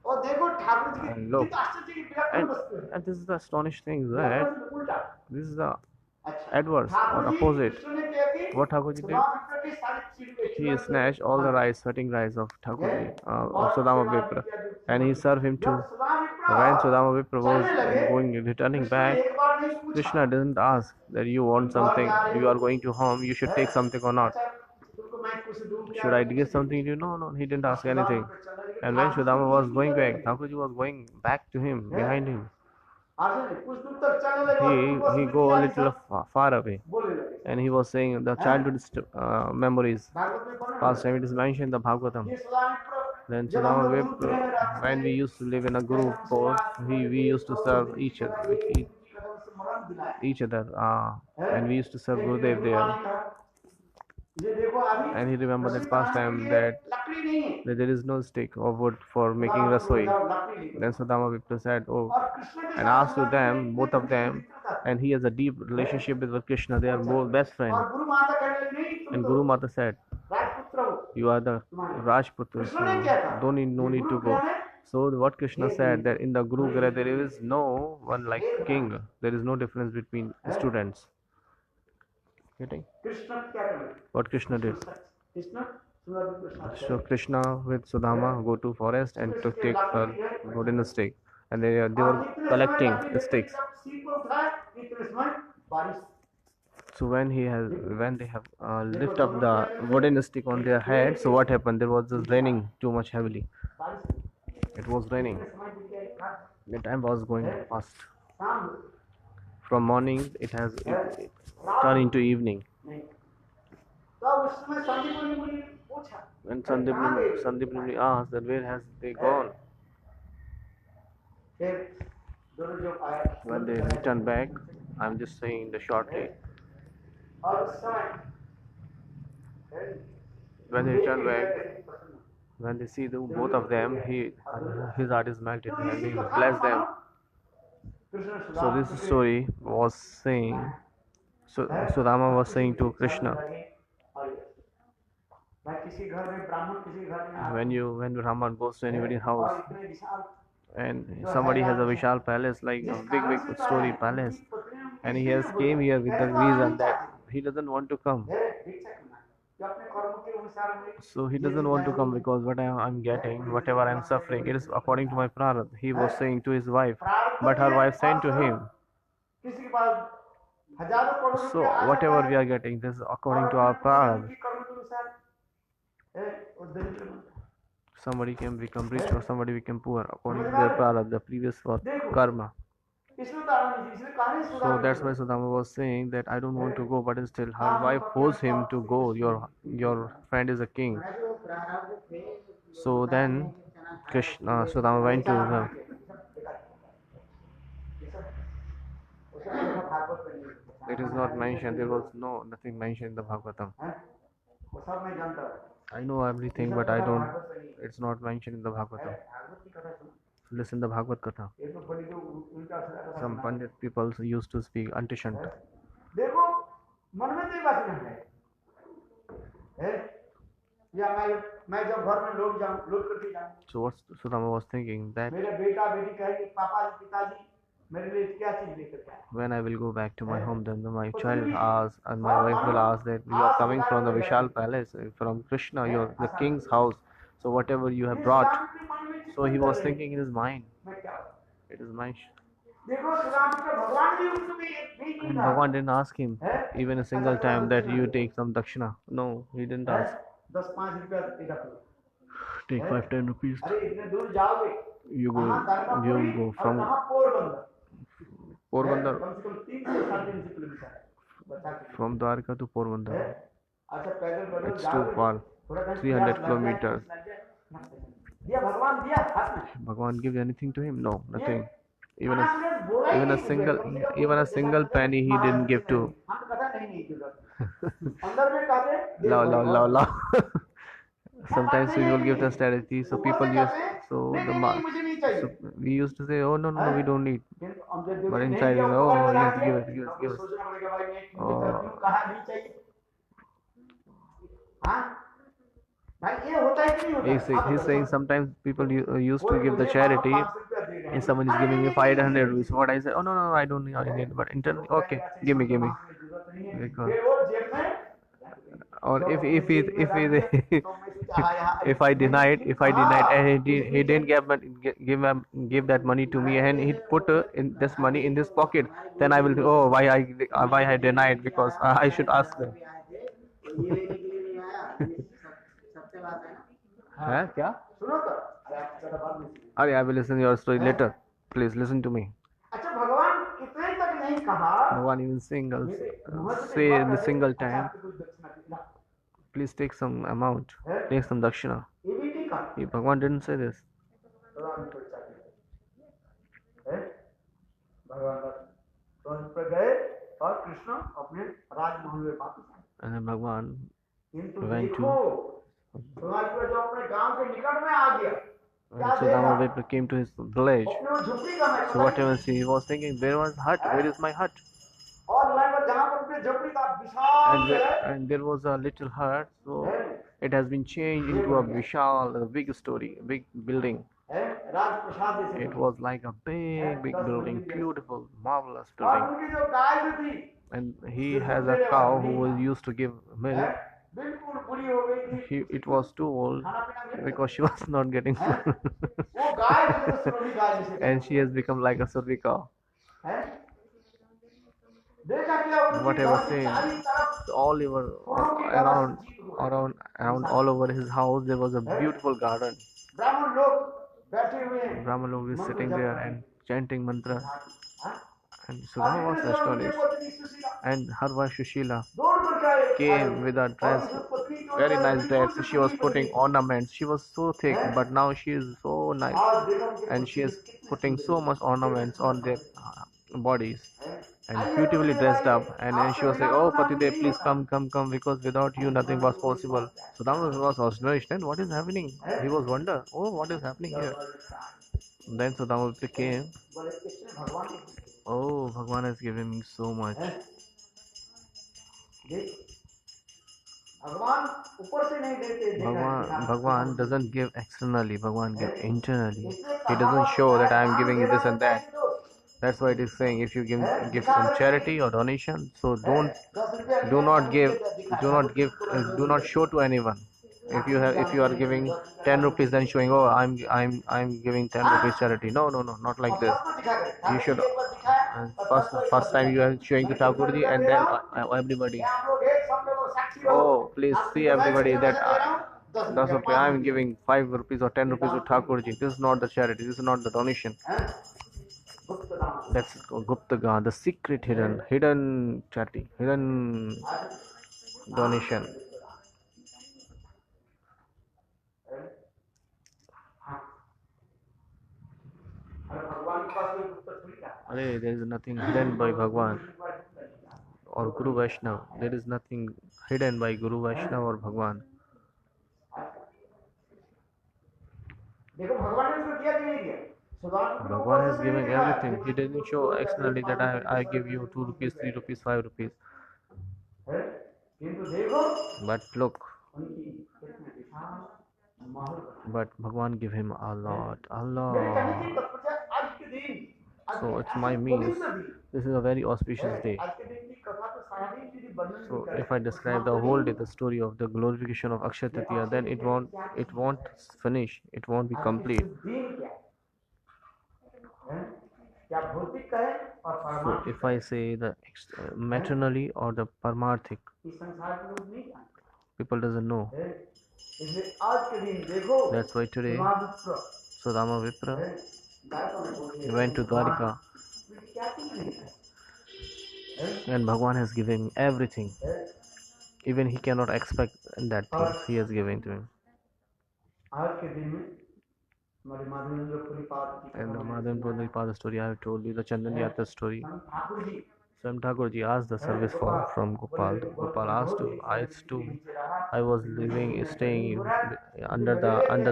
[SPEAKER 1] और देखो ठाकुर जी
[SPEAKER 2] And
[SPEAKER 1] की
[SPEAKER 2] look,
[SPEAKER 1] कितना आश्चर्य की विलक्षण वस्तु है
[SPEAKER 2] and this is the astonishing thing that
[SPEAKER 1] उल्टा
[SPEAKER 2] this is the
[SPEAKER 1] अच्छा
[SPEAKER 2] adverse or
[SPEAKER 1] Thakur ji
[SPEAKER 2] opposite.
[SPEAKER 1] Krishna ने क्या की
[SPEAKER 2] What Thakur ji did?
[SPEAKER 1] Sudama की सारी चीजें
[SPEAKER 2] He snatched all the rice, sweating rice of Thakur ji, of Sudama Vipra, and he served him too. When Sudama Vipra was returning back,
[SPEAKER 1] एक बार नहीं पूछा
[SPEAKER 2] Krishna didn't ask that you want something, you are going to home, you should take something or not.
[SPEAKER 1] तुमको मैं कुछ दूं क्या
[SPEAKER 2] Should I give something to you? No, he didn't ask anything. And when Sudama was going back, Thakurji was going back to him, behind him.
[SPEAKER 1] कुछ दूर तक चलने लगे
[SPEAKER 2] He go a little far away,
[SPEAKER 1] बोलने लगे
[SPEAKER 2] and he was saying the childhood memories.
[SPEAKER 1] Bhagavat में पढ़ना
[SPEAKER 2] Last time it is mentioned in the Bhagavatam.
[SPEAKER 1] ये Sudama
[SPEAKER 2] Then Sudama Vipra, when we used to live in a group course, we used to serve each other, and we used to serve Gurudev there.
[SPEAKER 1] ये देखो अभी
[SPEAKER 2] And he remembered that past time that
[SPEAKER 1] लकड़ी नहीं है
[SPEAKER 2] there is no stick or wood for making rasoi.
[SPEAKER 1] लकड़ी नहीं
[SPEAKER 2] Then Sudama Vipra said, oh,
[SPEAKER 1] और कृष्ण के
[SPEAKER 2] and asked to them, both of them, and he has a deep relationship with Krishna. They are both best friends.
[SPEAKER 1] और गुरु माता कहने लगी नहीं तुम
[SPEAKER 2] And
[SPEAKER 1] तो
[SPEAKER 2] Guru Mata said,
[SPEAKER 1] राजपुत्र हो
[SPEAKER 2] you are the Rajputra, so no need to go. So what Krishna said that in the Guru Gra there is no one like king. There is no difference between students. Getting?
[SPEAKER 1] Krishna क्या करे
[SPEAKER 2] What Krishna did.
[SPEAKER 1] Krishna Sudama Krishna
[SPEAKER 2] So Krishna with Sudama go to forest and to take her wooden stick, and they were collecting the sticks.
[SPEAKER 1] सीप को उठाए इतने समय बारिश
[SPEAKER 2] So when they have lift up the wooden stick on their head, so what happened? There was just raining too much heavily.
[SPEAKER 1] बारिश
[SPEAKER 2] It was raining.
[SPEAKER 1] समय बीत गया
[SPEAKER 2] The time was going fast.
[SPEAKER 1] शाम
[SPEAKER 2] From morning it turned into evening.
[SPEAKER 1] नहीं तो उस समय संदीप मुनि पूछा
[SPEAKER 2] When Sandeep Muni asked that where has they gone?
[SPEAKER 1] फिर दोनों जो आए
[SPEAKER 2] When they returned back, I'm just saying the shortly.
[SPEAKER 1] और उस समय
[SPEAKER 2] When they return back,
[SPEAKER 1] प्रसन्न।
[SPEAKER 2] when they see both of them, his heart is melted
[SPEAKER 1] तो
[SPEAKER 2] and
[SPEAKER 1] इसी
[SPEAKER 2] he
[SPEAKER 1] कथा
[SPEAKER 2] blessed
[SPEAKER 1] को
[SPEAKER 2] them.
[SPEAKER 1] मानो कृष्ण
[SPEAKER 2] So
[SPEAKER 1] सुदामा
[SPEAKER 2] this
[SPEAKER 1] के
[SPEAKER 2] story was saying, Sudama was saying to Krishna,
[SPEAKER 1] भाई किसी घर में ब्राह्मण किसी घर में आता
[SPEAKER 2] when Brahman goes to anybody's
[SPEAKER 1] है,
[SPEAKER 2] house
[SPEAKER 1] और इतने विशाल
[SPEAKER 2] and somebody has a Vishal palace, like a
[SPEAKER 1] जिस
[SPEAKER 2] big
[SPEAKER 1] कारण से तो
[SPEAKER 2] story
[SPEAKER 1] आया है,
[SPEAKER 2] palace,
[SPEAKER 1] उनकी पत्नियां उनकी
[SPEAKER 2] and he
[SPEAKER 1] स्त्री
[SPEAKER 2] has
[SPEAKER 1] में
[SPEAKER 2] came
[SPEAKER 1] बोला,
[SPEAKER 2] here with the
[SPEAKER 1] पहले तो आना
[SPEAKER 2] reason
[SPEAKER 1] नहीं
[SPEAKER 2] that
[SPEAKER 1] चाहते,
[SPEAKER 2] he doesn't want to come.
[SPEAKER 1] है, भिक्षा करना है, जो अपने कर्मों के अनुसार में
[SPEAKER 2] So he
[SPEAKER 1] ये
[SPEAKER 2] doesn't want to
[SPEAKER 1] जिज्ञासु
[SPEAKER 2] come
[SPEAKER 1] है,
[SPEAKER 2] because what I'm getting, whatever I'm suffering, it is according to my prarabdha. He was saying to his wife,
[SPEAKER 1] प्रारब्ध
[SPEAKER 2] but
[SPEAKER 1] भी
[SPEAKER 2] her
[SPEAKER 1] है,
[SPEAKER 2] wife said
[SPEAKER 1] और
[SPEAKER 2] to
[SPEAKER 1] करो,
[SPEAKER 2] him,
[SPEAKER 1] किसी के पास हजारों करोड़
[SPEAKER 2] so
[SPEAKER 1] रुपया आ जाता
[SPEAKER 2] whatever we
[SPEAKER 1] है,
[SPEAKER 2] are getting, this is
[SPEAKER 1] और
[SPEAKER 2] according to
[SPEAKER 1] अपने
[SPEAKER 2] our
[SPEAKER 1] को
[SPEAKER 2] prarabdha.
[SPEAKER 1] उनकी कर्म के अनुसार है, वो दरिद्र बनता है।
[SPEAKER 2] Somebody can become rich or somebody become poor according to
[SPEAKER 1] समझ में आ
[SPEAKER 2] their
[SPEAKER 1] रहा है?
[SPEAKER 2] prarabdha, the previous for
[SPEAKER 1] देखो,
[SPEAKER 2] karma.
[SPEAKER 1] इसमें तो आना नहीं, इसमें कहानी
[SPEAKER 2] So
[SPEAKER 1] सुधार
[SPEAKER 2] that's why Sudama was saying that I don't want to go, but still her wife forced him to go. Your friend is a king. So then Krishna Sudama went to the. It is not mentioned. There was nothing mentioned in the Bhagavatam.
[SPEAKER 1] वो सब मैं जानता हूँ,
[SPEAKER 2] I know everything, but I don't. It's not mentioned in the Bhagavatam.
[SPEAKER 1] Bhagavat की कथा सुनो,
[SPEAKER 2] Listen the Bhagavad Katha.
[SPEAKER 1] ये तो बड़ी जो उल्टा सीधा कथा
[SPEAKER 2] Some
[SPEAKER 1] सुना।
[SPEAKER 2] Pandit people used to speak antishant.
[SPEAKER 1] देखो मन में तो ये बात नहीं है, या मैं जब घर में लौट करके जाऊं,
[SPEAKER 2] So what Sudama was thinking that
[SPEAKER 1] मेरे बेटा बेटी कहेंगे पापा जी पिताजी मेरे लिए क्या चीज लेकर के आए,
[SPEAKER 2] when I will go back to my home, then my child asks and my wife will ask that you are coming from the Vishal palace, from Krishna, you're the king's house. So whatever you have brought. So he was thinking in his mind.
[SPEAKER 1] मैं क्या हूं?
[SPEAKER 2] It is my.
[SPEAKER 1] देखो श्रीराम जी का भगवान भी उसमें एक भी नहीं
[SPEAKER 2] And
[SPEAKER 1] था,
[SPEAKER 2] Bhagwan didn't ask him even a single time that you take some dakshina. No, he didn't ask.
[SPEAKER 1] 10-5 रुपया देगा तो,
[SPEAKER 2] Take 5-10 rupees.
[SPEAKER 1] अरे इतने दूर जाओगे,
[SPEAKER 2] You go from
[SPEAKER 1] कहाँ पोरबंदर,
[SPEAKER 2] Porbandar,
[SPEAKER 1] कम से कम 300-350 किलोमीटर है, बता के।
[SPEAKER 2] from Dwarka to Porbandar.
[SPEAKER 1] अच्छा पैदल पैदल
[SPEAKER 2] It's
[SPEAKER 1] जाओगे,
[SPEAKER 2] too far.
[SPEAKER 1] थोड़ा टाइम
[SPEAKER 2] 300
[SPEAKER 1] प्यास लग
[SPEAKER 2] kilometers.
[SPEAKER 1] जाए, दिया भगवान दिया हाथ में,
[SPEAKER 2] Bhagwan give anything to him? No, nothing. Even
[SPEAKER 1] आपने बोला ही
[SPEAKER 2] even a
[SPEAKER 1] नहीं
[SPEAKER 2] single
[SPEAKER 1] मुझे, कम से कम
[SPEAKER 2] even a
[SPEAKER 1] वो
[SPEAKER 2] single
[SPEAKER 1] जैसा
[SPEAKER 2] penny he
[SPEAKER 1] Maharaj
[SPEAKER 2] didn't give
[SPEAKER 1] ji
[SPEAKER 2] to.
[SPEAKER 1] नहीं, हम तो कथा नहीं जरूरत, अंदर में कहते देव
[SPEAKER 2] Law.
[SPEAKER 1] भगवान।
[SPEAKER 2] Sometimes we will give the strategy, so people use so
[SPEAKER 1] नहीं,
[SPEAKER 2] the
[SPEAKER 1] नहीं,
[SPEAKER 2] ma-
[SPEAKER 1] नहीं, मुझे नहीं चाहिए।
[SPEAKER 2] so we used to say, oh no, we don't need.
[SPEAKER 1] किंतु हम जब
[SPEAKER 2] But
[SPEAKER 1] नहीं
[SPEAKER 2] inside
[SPEAKER 1] दिया,
[SPEAKER 2] is,
[SPEAKER 1] वो
[SPEAKER 2] oh
[SPEAKER 1] बात
[SPEAKER 2] yes,
[SPEAKER 1] आके,
[SPEAKER 2] give it.
[SPEAKER 1] हमको सोचना पड़ेगा भाई मैं क्यों
[SPEAKER 2] Oh.
[SPEAKER 1] कहा नहीं चाहिए, हाँ भाई ये होता है कि नहीं होता,
[SPEAKER 2] He's saying sometimes people used to give the charity. If someone is giving me 500 rupees, what I say, oh no, I don't need. I need, but internally, okay, give me. Because, or if I denied, and he didn't give that money to me, and he put in this money in this pocket, then I will, oh why I denied, because I should ask them. हाँ क्या?
[SPEAKER 1] सुनो तो, अरे आप ज़्यादा बात नहीं सुनो।
[SPEAKER 2] अरे I will listen your story later. Please listen to me.
[SPEAKER 1] अच्छा भगवान इतने तक नहीं कहा,
[SPEAKER 2] Bhagwan even say in the single time, please take some amount, take some dakshina.
[SPEAKER 1] ये भी नहीं कहा,
[SPEAKER 2] Bhagwan didn't say this.
[SPEAKER 1] भगवान को चाहिए, भगवान बस पर गए और कृष्ण अपने राजमहल में वापस आए।
[SPEAKER 2] And then Bhagwan
[SPEAKER 1] किंतु
[SPEAKER 2] went
[SPEAKER 1] देखो
[SPEAKER 2] to
[SPEAKER 1] भगवान को जो अपने गांव के निकट में आ गया, क्या
[SPEAKER 2] Sudama
[SPEAKER 1] देखा?
[SPEAKER 2] came to his village.
[SPEAKER 1] अपने वो झोपड़ी का मैं
[SPEAKER 2] So whatever he was thinking, there was hut. Where is my hut?
[SPEAKER 1] और लाइन पर जहाँ पर अपने झोपड़ी का विशाल है,
[SPEAKER 2] And there was a little hut. So it has been changed into a vishal, a big building.
[SPEAKER 1] राजप्रसाद जैसे
[SPEAKER 2] It was like a big building, beautiful, marvelous
[SPEAKER 1] और
[SPEAKER 2] building.
[SPEAKER 1] उनकी जो गाय जो थी,
[SPEAKER 2] And he has a cow who was used to give milk.
[SPEAKER 1] बिल्कुल बुरी हो गई थी,
[SPEAKER 2] It was too old
[SPEAKER 1] खाना पीना मिल
[SPEAKER 2] because she was not getting food.
[SPEAKER 1] वो गाय जो थी, सुरभि गाय जैसे
[SPEAKER 2] And she has become like a Survi cow.
[SPEAKER 1] है, देखा क्या उनकी
[SPEAKER 2] Whatever
[SPEAKER 1] घर की
[SPEAKER 2] saying.
[SPEAKER 1] चारी तरफ
[SPEAKER 2] All over around all over his house there was a beautiful garden.
[SPEAKER 1] ब्राह्मण लोग बैठे हुए हैं,
[SPEAKER 2] Brahma Log is sitting there and chanting mantras.
[SPEAKER 1] हाँ?
[SPEAKER 2] And Sudama was
[SPEAKER 1] और
[SPEAKER 2] astonished.
[SPEAKER 1] पत्नी Sushila
[SPEAKER 2] And her wife Shushila
[SPEAKER 1] दौड़ करके आए,
[SPEAKER 2] came with a dress,
[SPEAKER 1] और पत्नी को
[SPEAKER 2] very nice dress.
[SPEAKER 1] बिल्कुल
[SPEAKER 2] She was
[SPEAKER 1] सुशीला
[SPEAKER 2] putting
[SPEAKER 1] बनी।
[SPEAKER 2] ornaments. She was so thick, but now she is so nice.
[SPEAKER 1] आज देखो उनके
[SPEAKER 2] And she is putting so much ornaments on their bodies. and beautifully dressed up, and then she was like, "Oh, Patidev, please come, come, come, because without you nothing was possible." Sudama was astonished, and what is happening? He was wonder, oh, what is happening here? Then Sudama came. Oh, Bhagwan has given me so much. Bhagwan doesn't give externally, Bhagwan gives internally. He doesn't show that I am giving you this and that. That's why it is saying if you give some charity or donation, so do not show to anyone. If you are giving 10 rupees, then showing, oh, I'm giving 10 rupees charity. No, no, no, not like this. You should first time you are showing to Thakurji, and then everybody. Oh, please see everybody that that's okay. I'm giving 5 rupees or 10 rupees to Thakurji. This is not the charity. This is not the donation. That's Guptaga, the secret hidden charity, hidden donation. There is nothing hidden by Bhagwan or Guru Vaishnav. There is nothing hidden by Guru Vaishnav or Bhagwan. Bhagwan is giving everything. He didn't show externally that I give you 2 rupees, 3 rupees, 5 rupees. But look, but Bhagwan give him a lot, a lot. So it's my means. This is a very auspicious day. So if I describe the whole day, the story of the glorification of Akshaya Tritiya, then it won't finish. It won't be complete. So if I say the maternally or the parmarthic, people doesn't know. That's why today Sudama Vipra went to Dwarika, and Bhagwan has given everything. Even he cannot expect that thing he has given to him. And the Madhanpuri Pada story I have told you, the Chandan Yatra story. Swam Thakurji asked the service from Gopal. Gopal asked I was staying under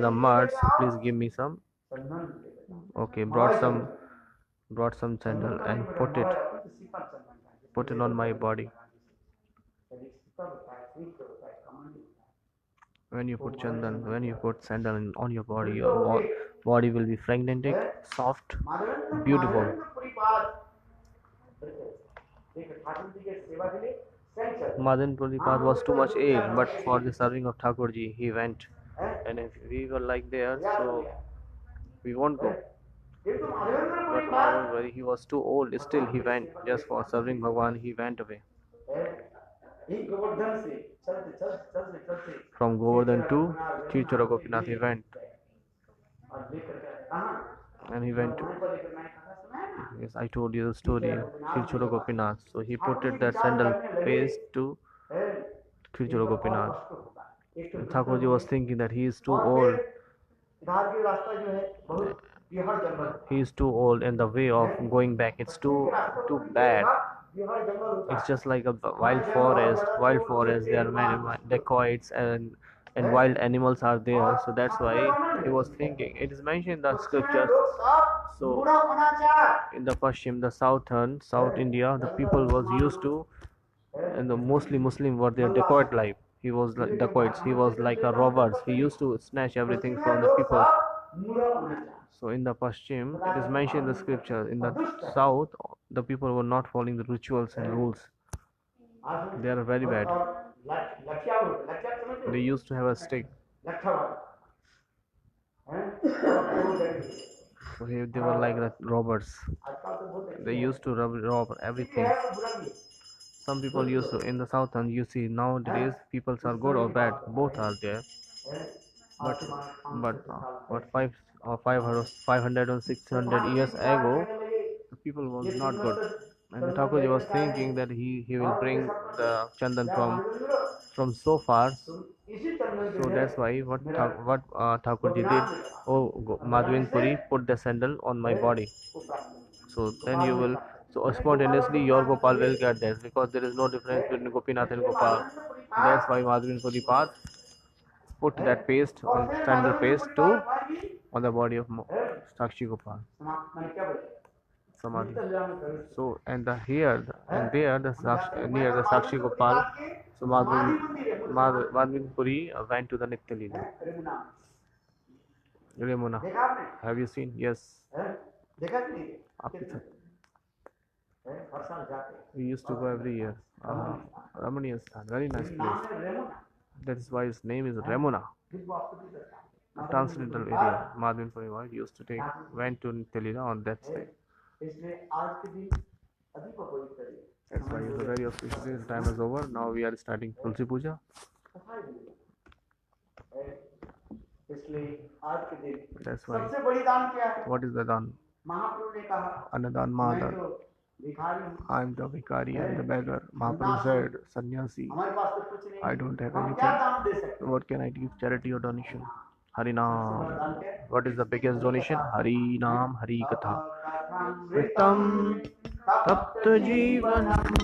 [SPEAKER 2] the mud. So please give me some. Okay, brought some sandal and put it on my body. When you put chandan, when you put sandal on your body, your body will be fragmentic, soft, beautiful. Madan Puripad was too much ill, but for the serving of Thakurji, he went. And if we were like there, so we won't go. But Madan, he was too old, still he went. Just for serving Bhagwan, he went away. From Govardhan to Tirchara Gopinath he went. And he went to, yes, I told you the story, Tirchara Gopinath. So he put that sandal paste to Tirchara Gopinath. And Thakurji was thinking that he is too old. He is too old, and the way of going back, it's too bad. It's just like a wild forest. There are many dacoits and wild animals are there. So that's why he was thinking. It is mentioned in the scriptures. So in the Pashchim, the South India, the people was used to, and the mostly Muslim were their dacoit life. He was like dacoits. He was like a robbers. He used to snatch everything from the people. So in the Pashchim, it is mentioned in the scripture. In the South, the people were not following the rituals and rules. They are very bad. They used to have a stick. So here they were like robbers. They used to rob everything. Some people used to, in the South, and you see nowadays people are good or bad, both are there. But 500 or 600 years ago, the people was not good, and the Thakurji was thinking that he will bring the chandan from so far. So that's why what Thakurji did. Oh, Madhavendra Puri, put the sandal on my body. So then you will So spontaneously your Gopal will get this because there is no difference between Gopinath and Gopal. That's why Madhuri Puri Path put that paste on standard paste to on the body of Sakshi Gopal Samadhi. So and the here and there the near the Sakshi Gopal, so Madhuri Puri went to the Nitya Leela. Remuna. Have you seen? Yes. आपके साथ we used to go every year. Ramaniya Sthan, very nice place. That is why his name is Remuna. Transcendental area. Madhvin Parivar used to went to Nitya Leela on that side. That's why it's a very auspicious day. Time is over. Now we are starting Tulsi Puja. That's why. What is the dan? Anadan Mahadan. I am the Vikari and the beggar. Mahaprabhu said, Sannyasi, I don't have anything. What can I give? Charity or donation? Harinam. What is the biggest donation? Harinam, Hari Katha. Ritam Tapta Jivanam.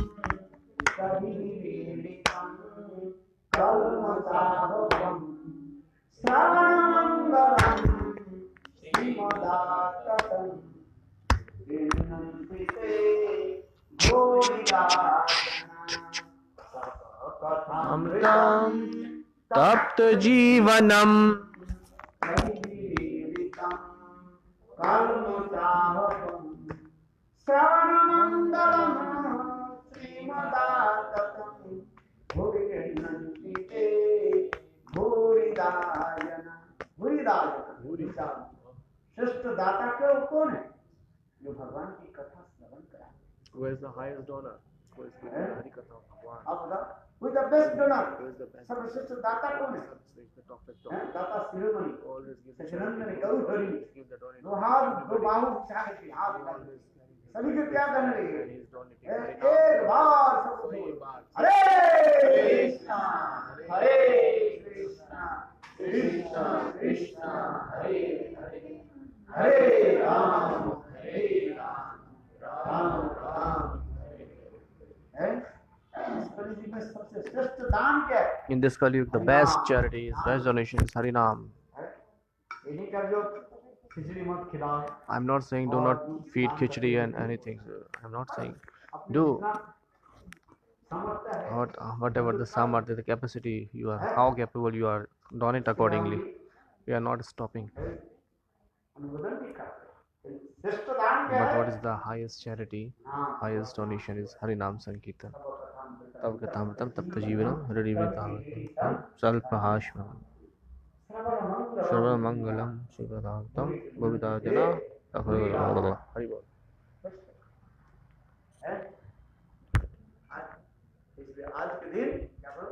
[SPEAKER 2] Amritam Tapta Jivanam.
[SPEAKER 1] श्रेष्ठ दाता क्यों कौन है जो भगवान की कथा श्रवण करा
[SPEAKER 2] Who is the highest donor? Who is the Hari Katha of Bhagwan?
[SPEAKER 1] आप बताओ who is the best donor
[SPEAKER 2] Who is the best?
[SPEAKER 1] सर्वश्रेष्ठ दाता कौन है
[SPEAKER 2] The top of top.
[SPEAKER 1] दाता शिरोमणि
[SPEAKER 2] Always give the
[SPEAKER 1] Sachinandan Gaur Hari
[SPEAKER 2] give the donation.
[SPEAKER 1] दो हाथ दो बाहु चाहे के हाथ डाल सभी को क्या करने लगे
[SPEAKER 2] And he is donating.
[SPEAKER 1] एक बार सबको हरे कृष्णा हरे कृष्णा कृष्णा कृष्णा हरे हरे हरे राम राम राम में सबसे श्रेष्ठ दान क्या है
[SPEAKER 2] In this Kaliyug, the best charity is, best donation is Harinam.
[SPEAKER 1] इन्हीं का जो खिचड़ी मत खिलाओ
[SPEAKER 2] I'm not saying do not feed khichdi and anything. I'm not saying do whatever the samartha, the capacity you are, how capable you are, donate accordingly. We are not stopping.
[SPEAKER 1] अनुमोदन भी करते हैं श्रेष्ठ दान क्या
[SPEAKER 2] But
[SPEAKER 1] है
[SPEAKER 2] what is the highest charity? Highest donation is Harinam Sankirtan. Tab Kathamritam Tapta Jivanam Haririvitavam Salpahashvam Sarva Mangalam Shivadhantam Bhavidajana Haribol.
[SPEAKER 1] इसलिए आज के दिन क्या करो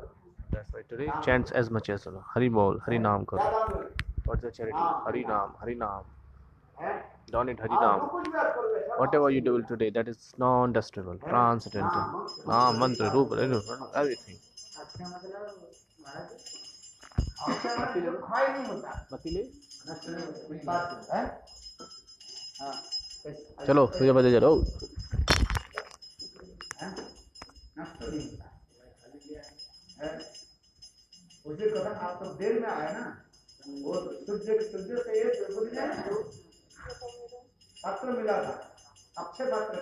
[SPEAKER 2] That's why today chants as much as Haribol, Harinam karo. What's the charity? Harinam, Harinam. Donate Harinam. Whatever you do today, that is non-destructible, transcendental. Naam, mantra, rupa, everything.
[SPEAKER 1] अच्छा मतलब महाराज अच्छा मतलब खाई नहीं होता
[SPEAKER 2] Matile?
[SPEAKER 1] नष्ट बात है हाँ
[SPEAKER 2] चलो तुझे बजे जरो
[SPEAKER 1] नष्ट नहीं होता उसी कारण आप तो देर में आए ना वो सूर्य से एक पत्र मिला था अक्षय पत्र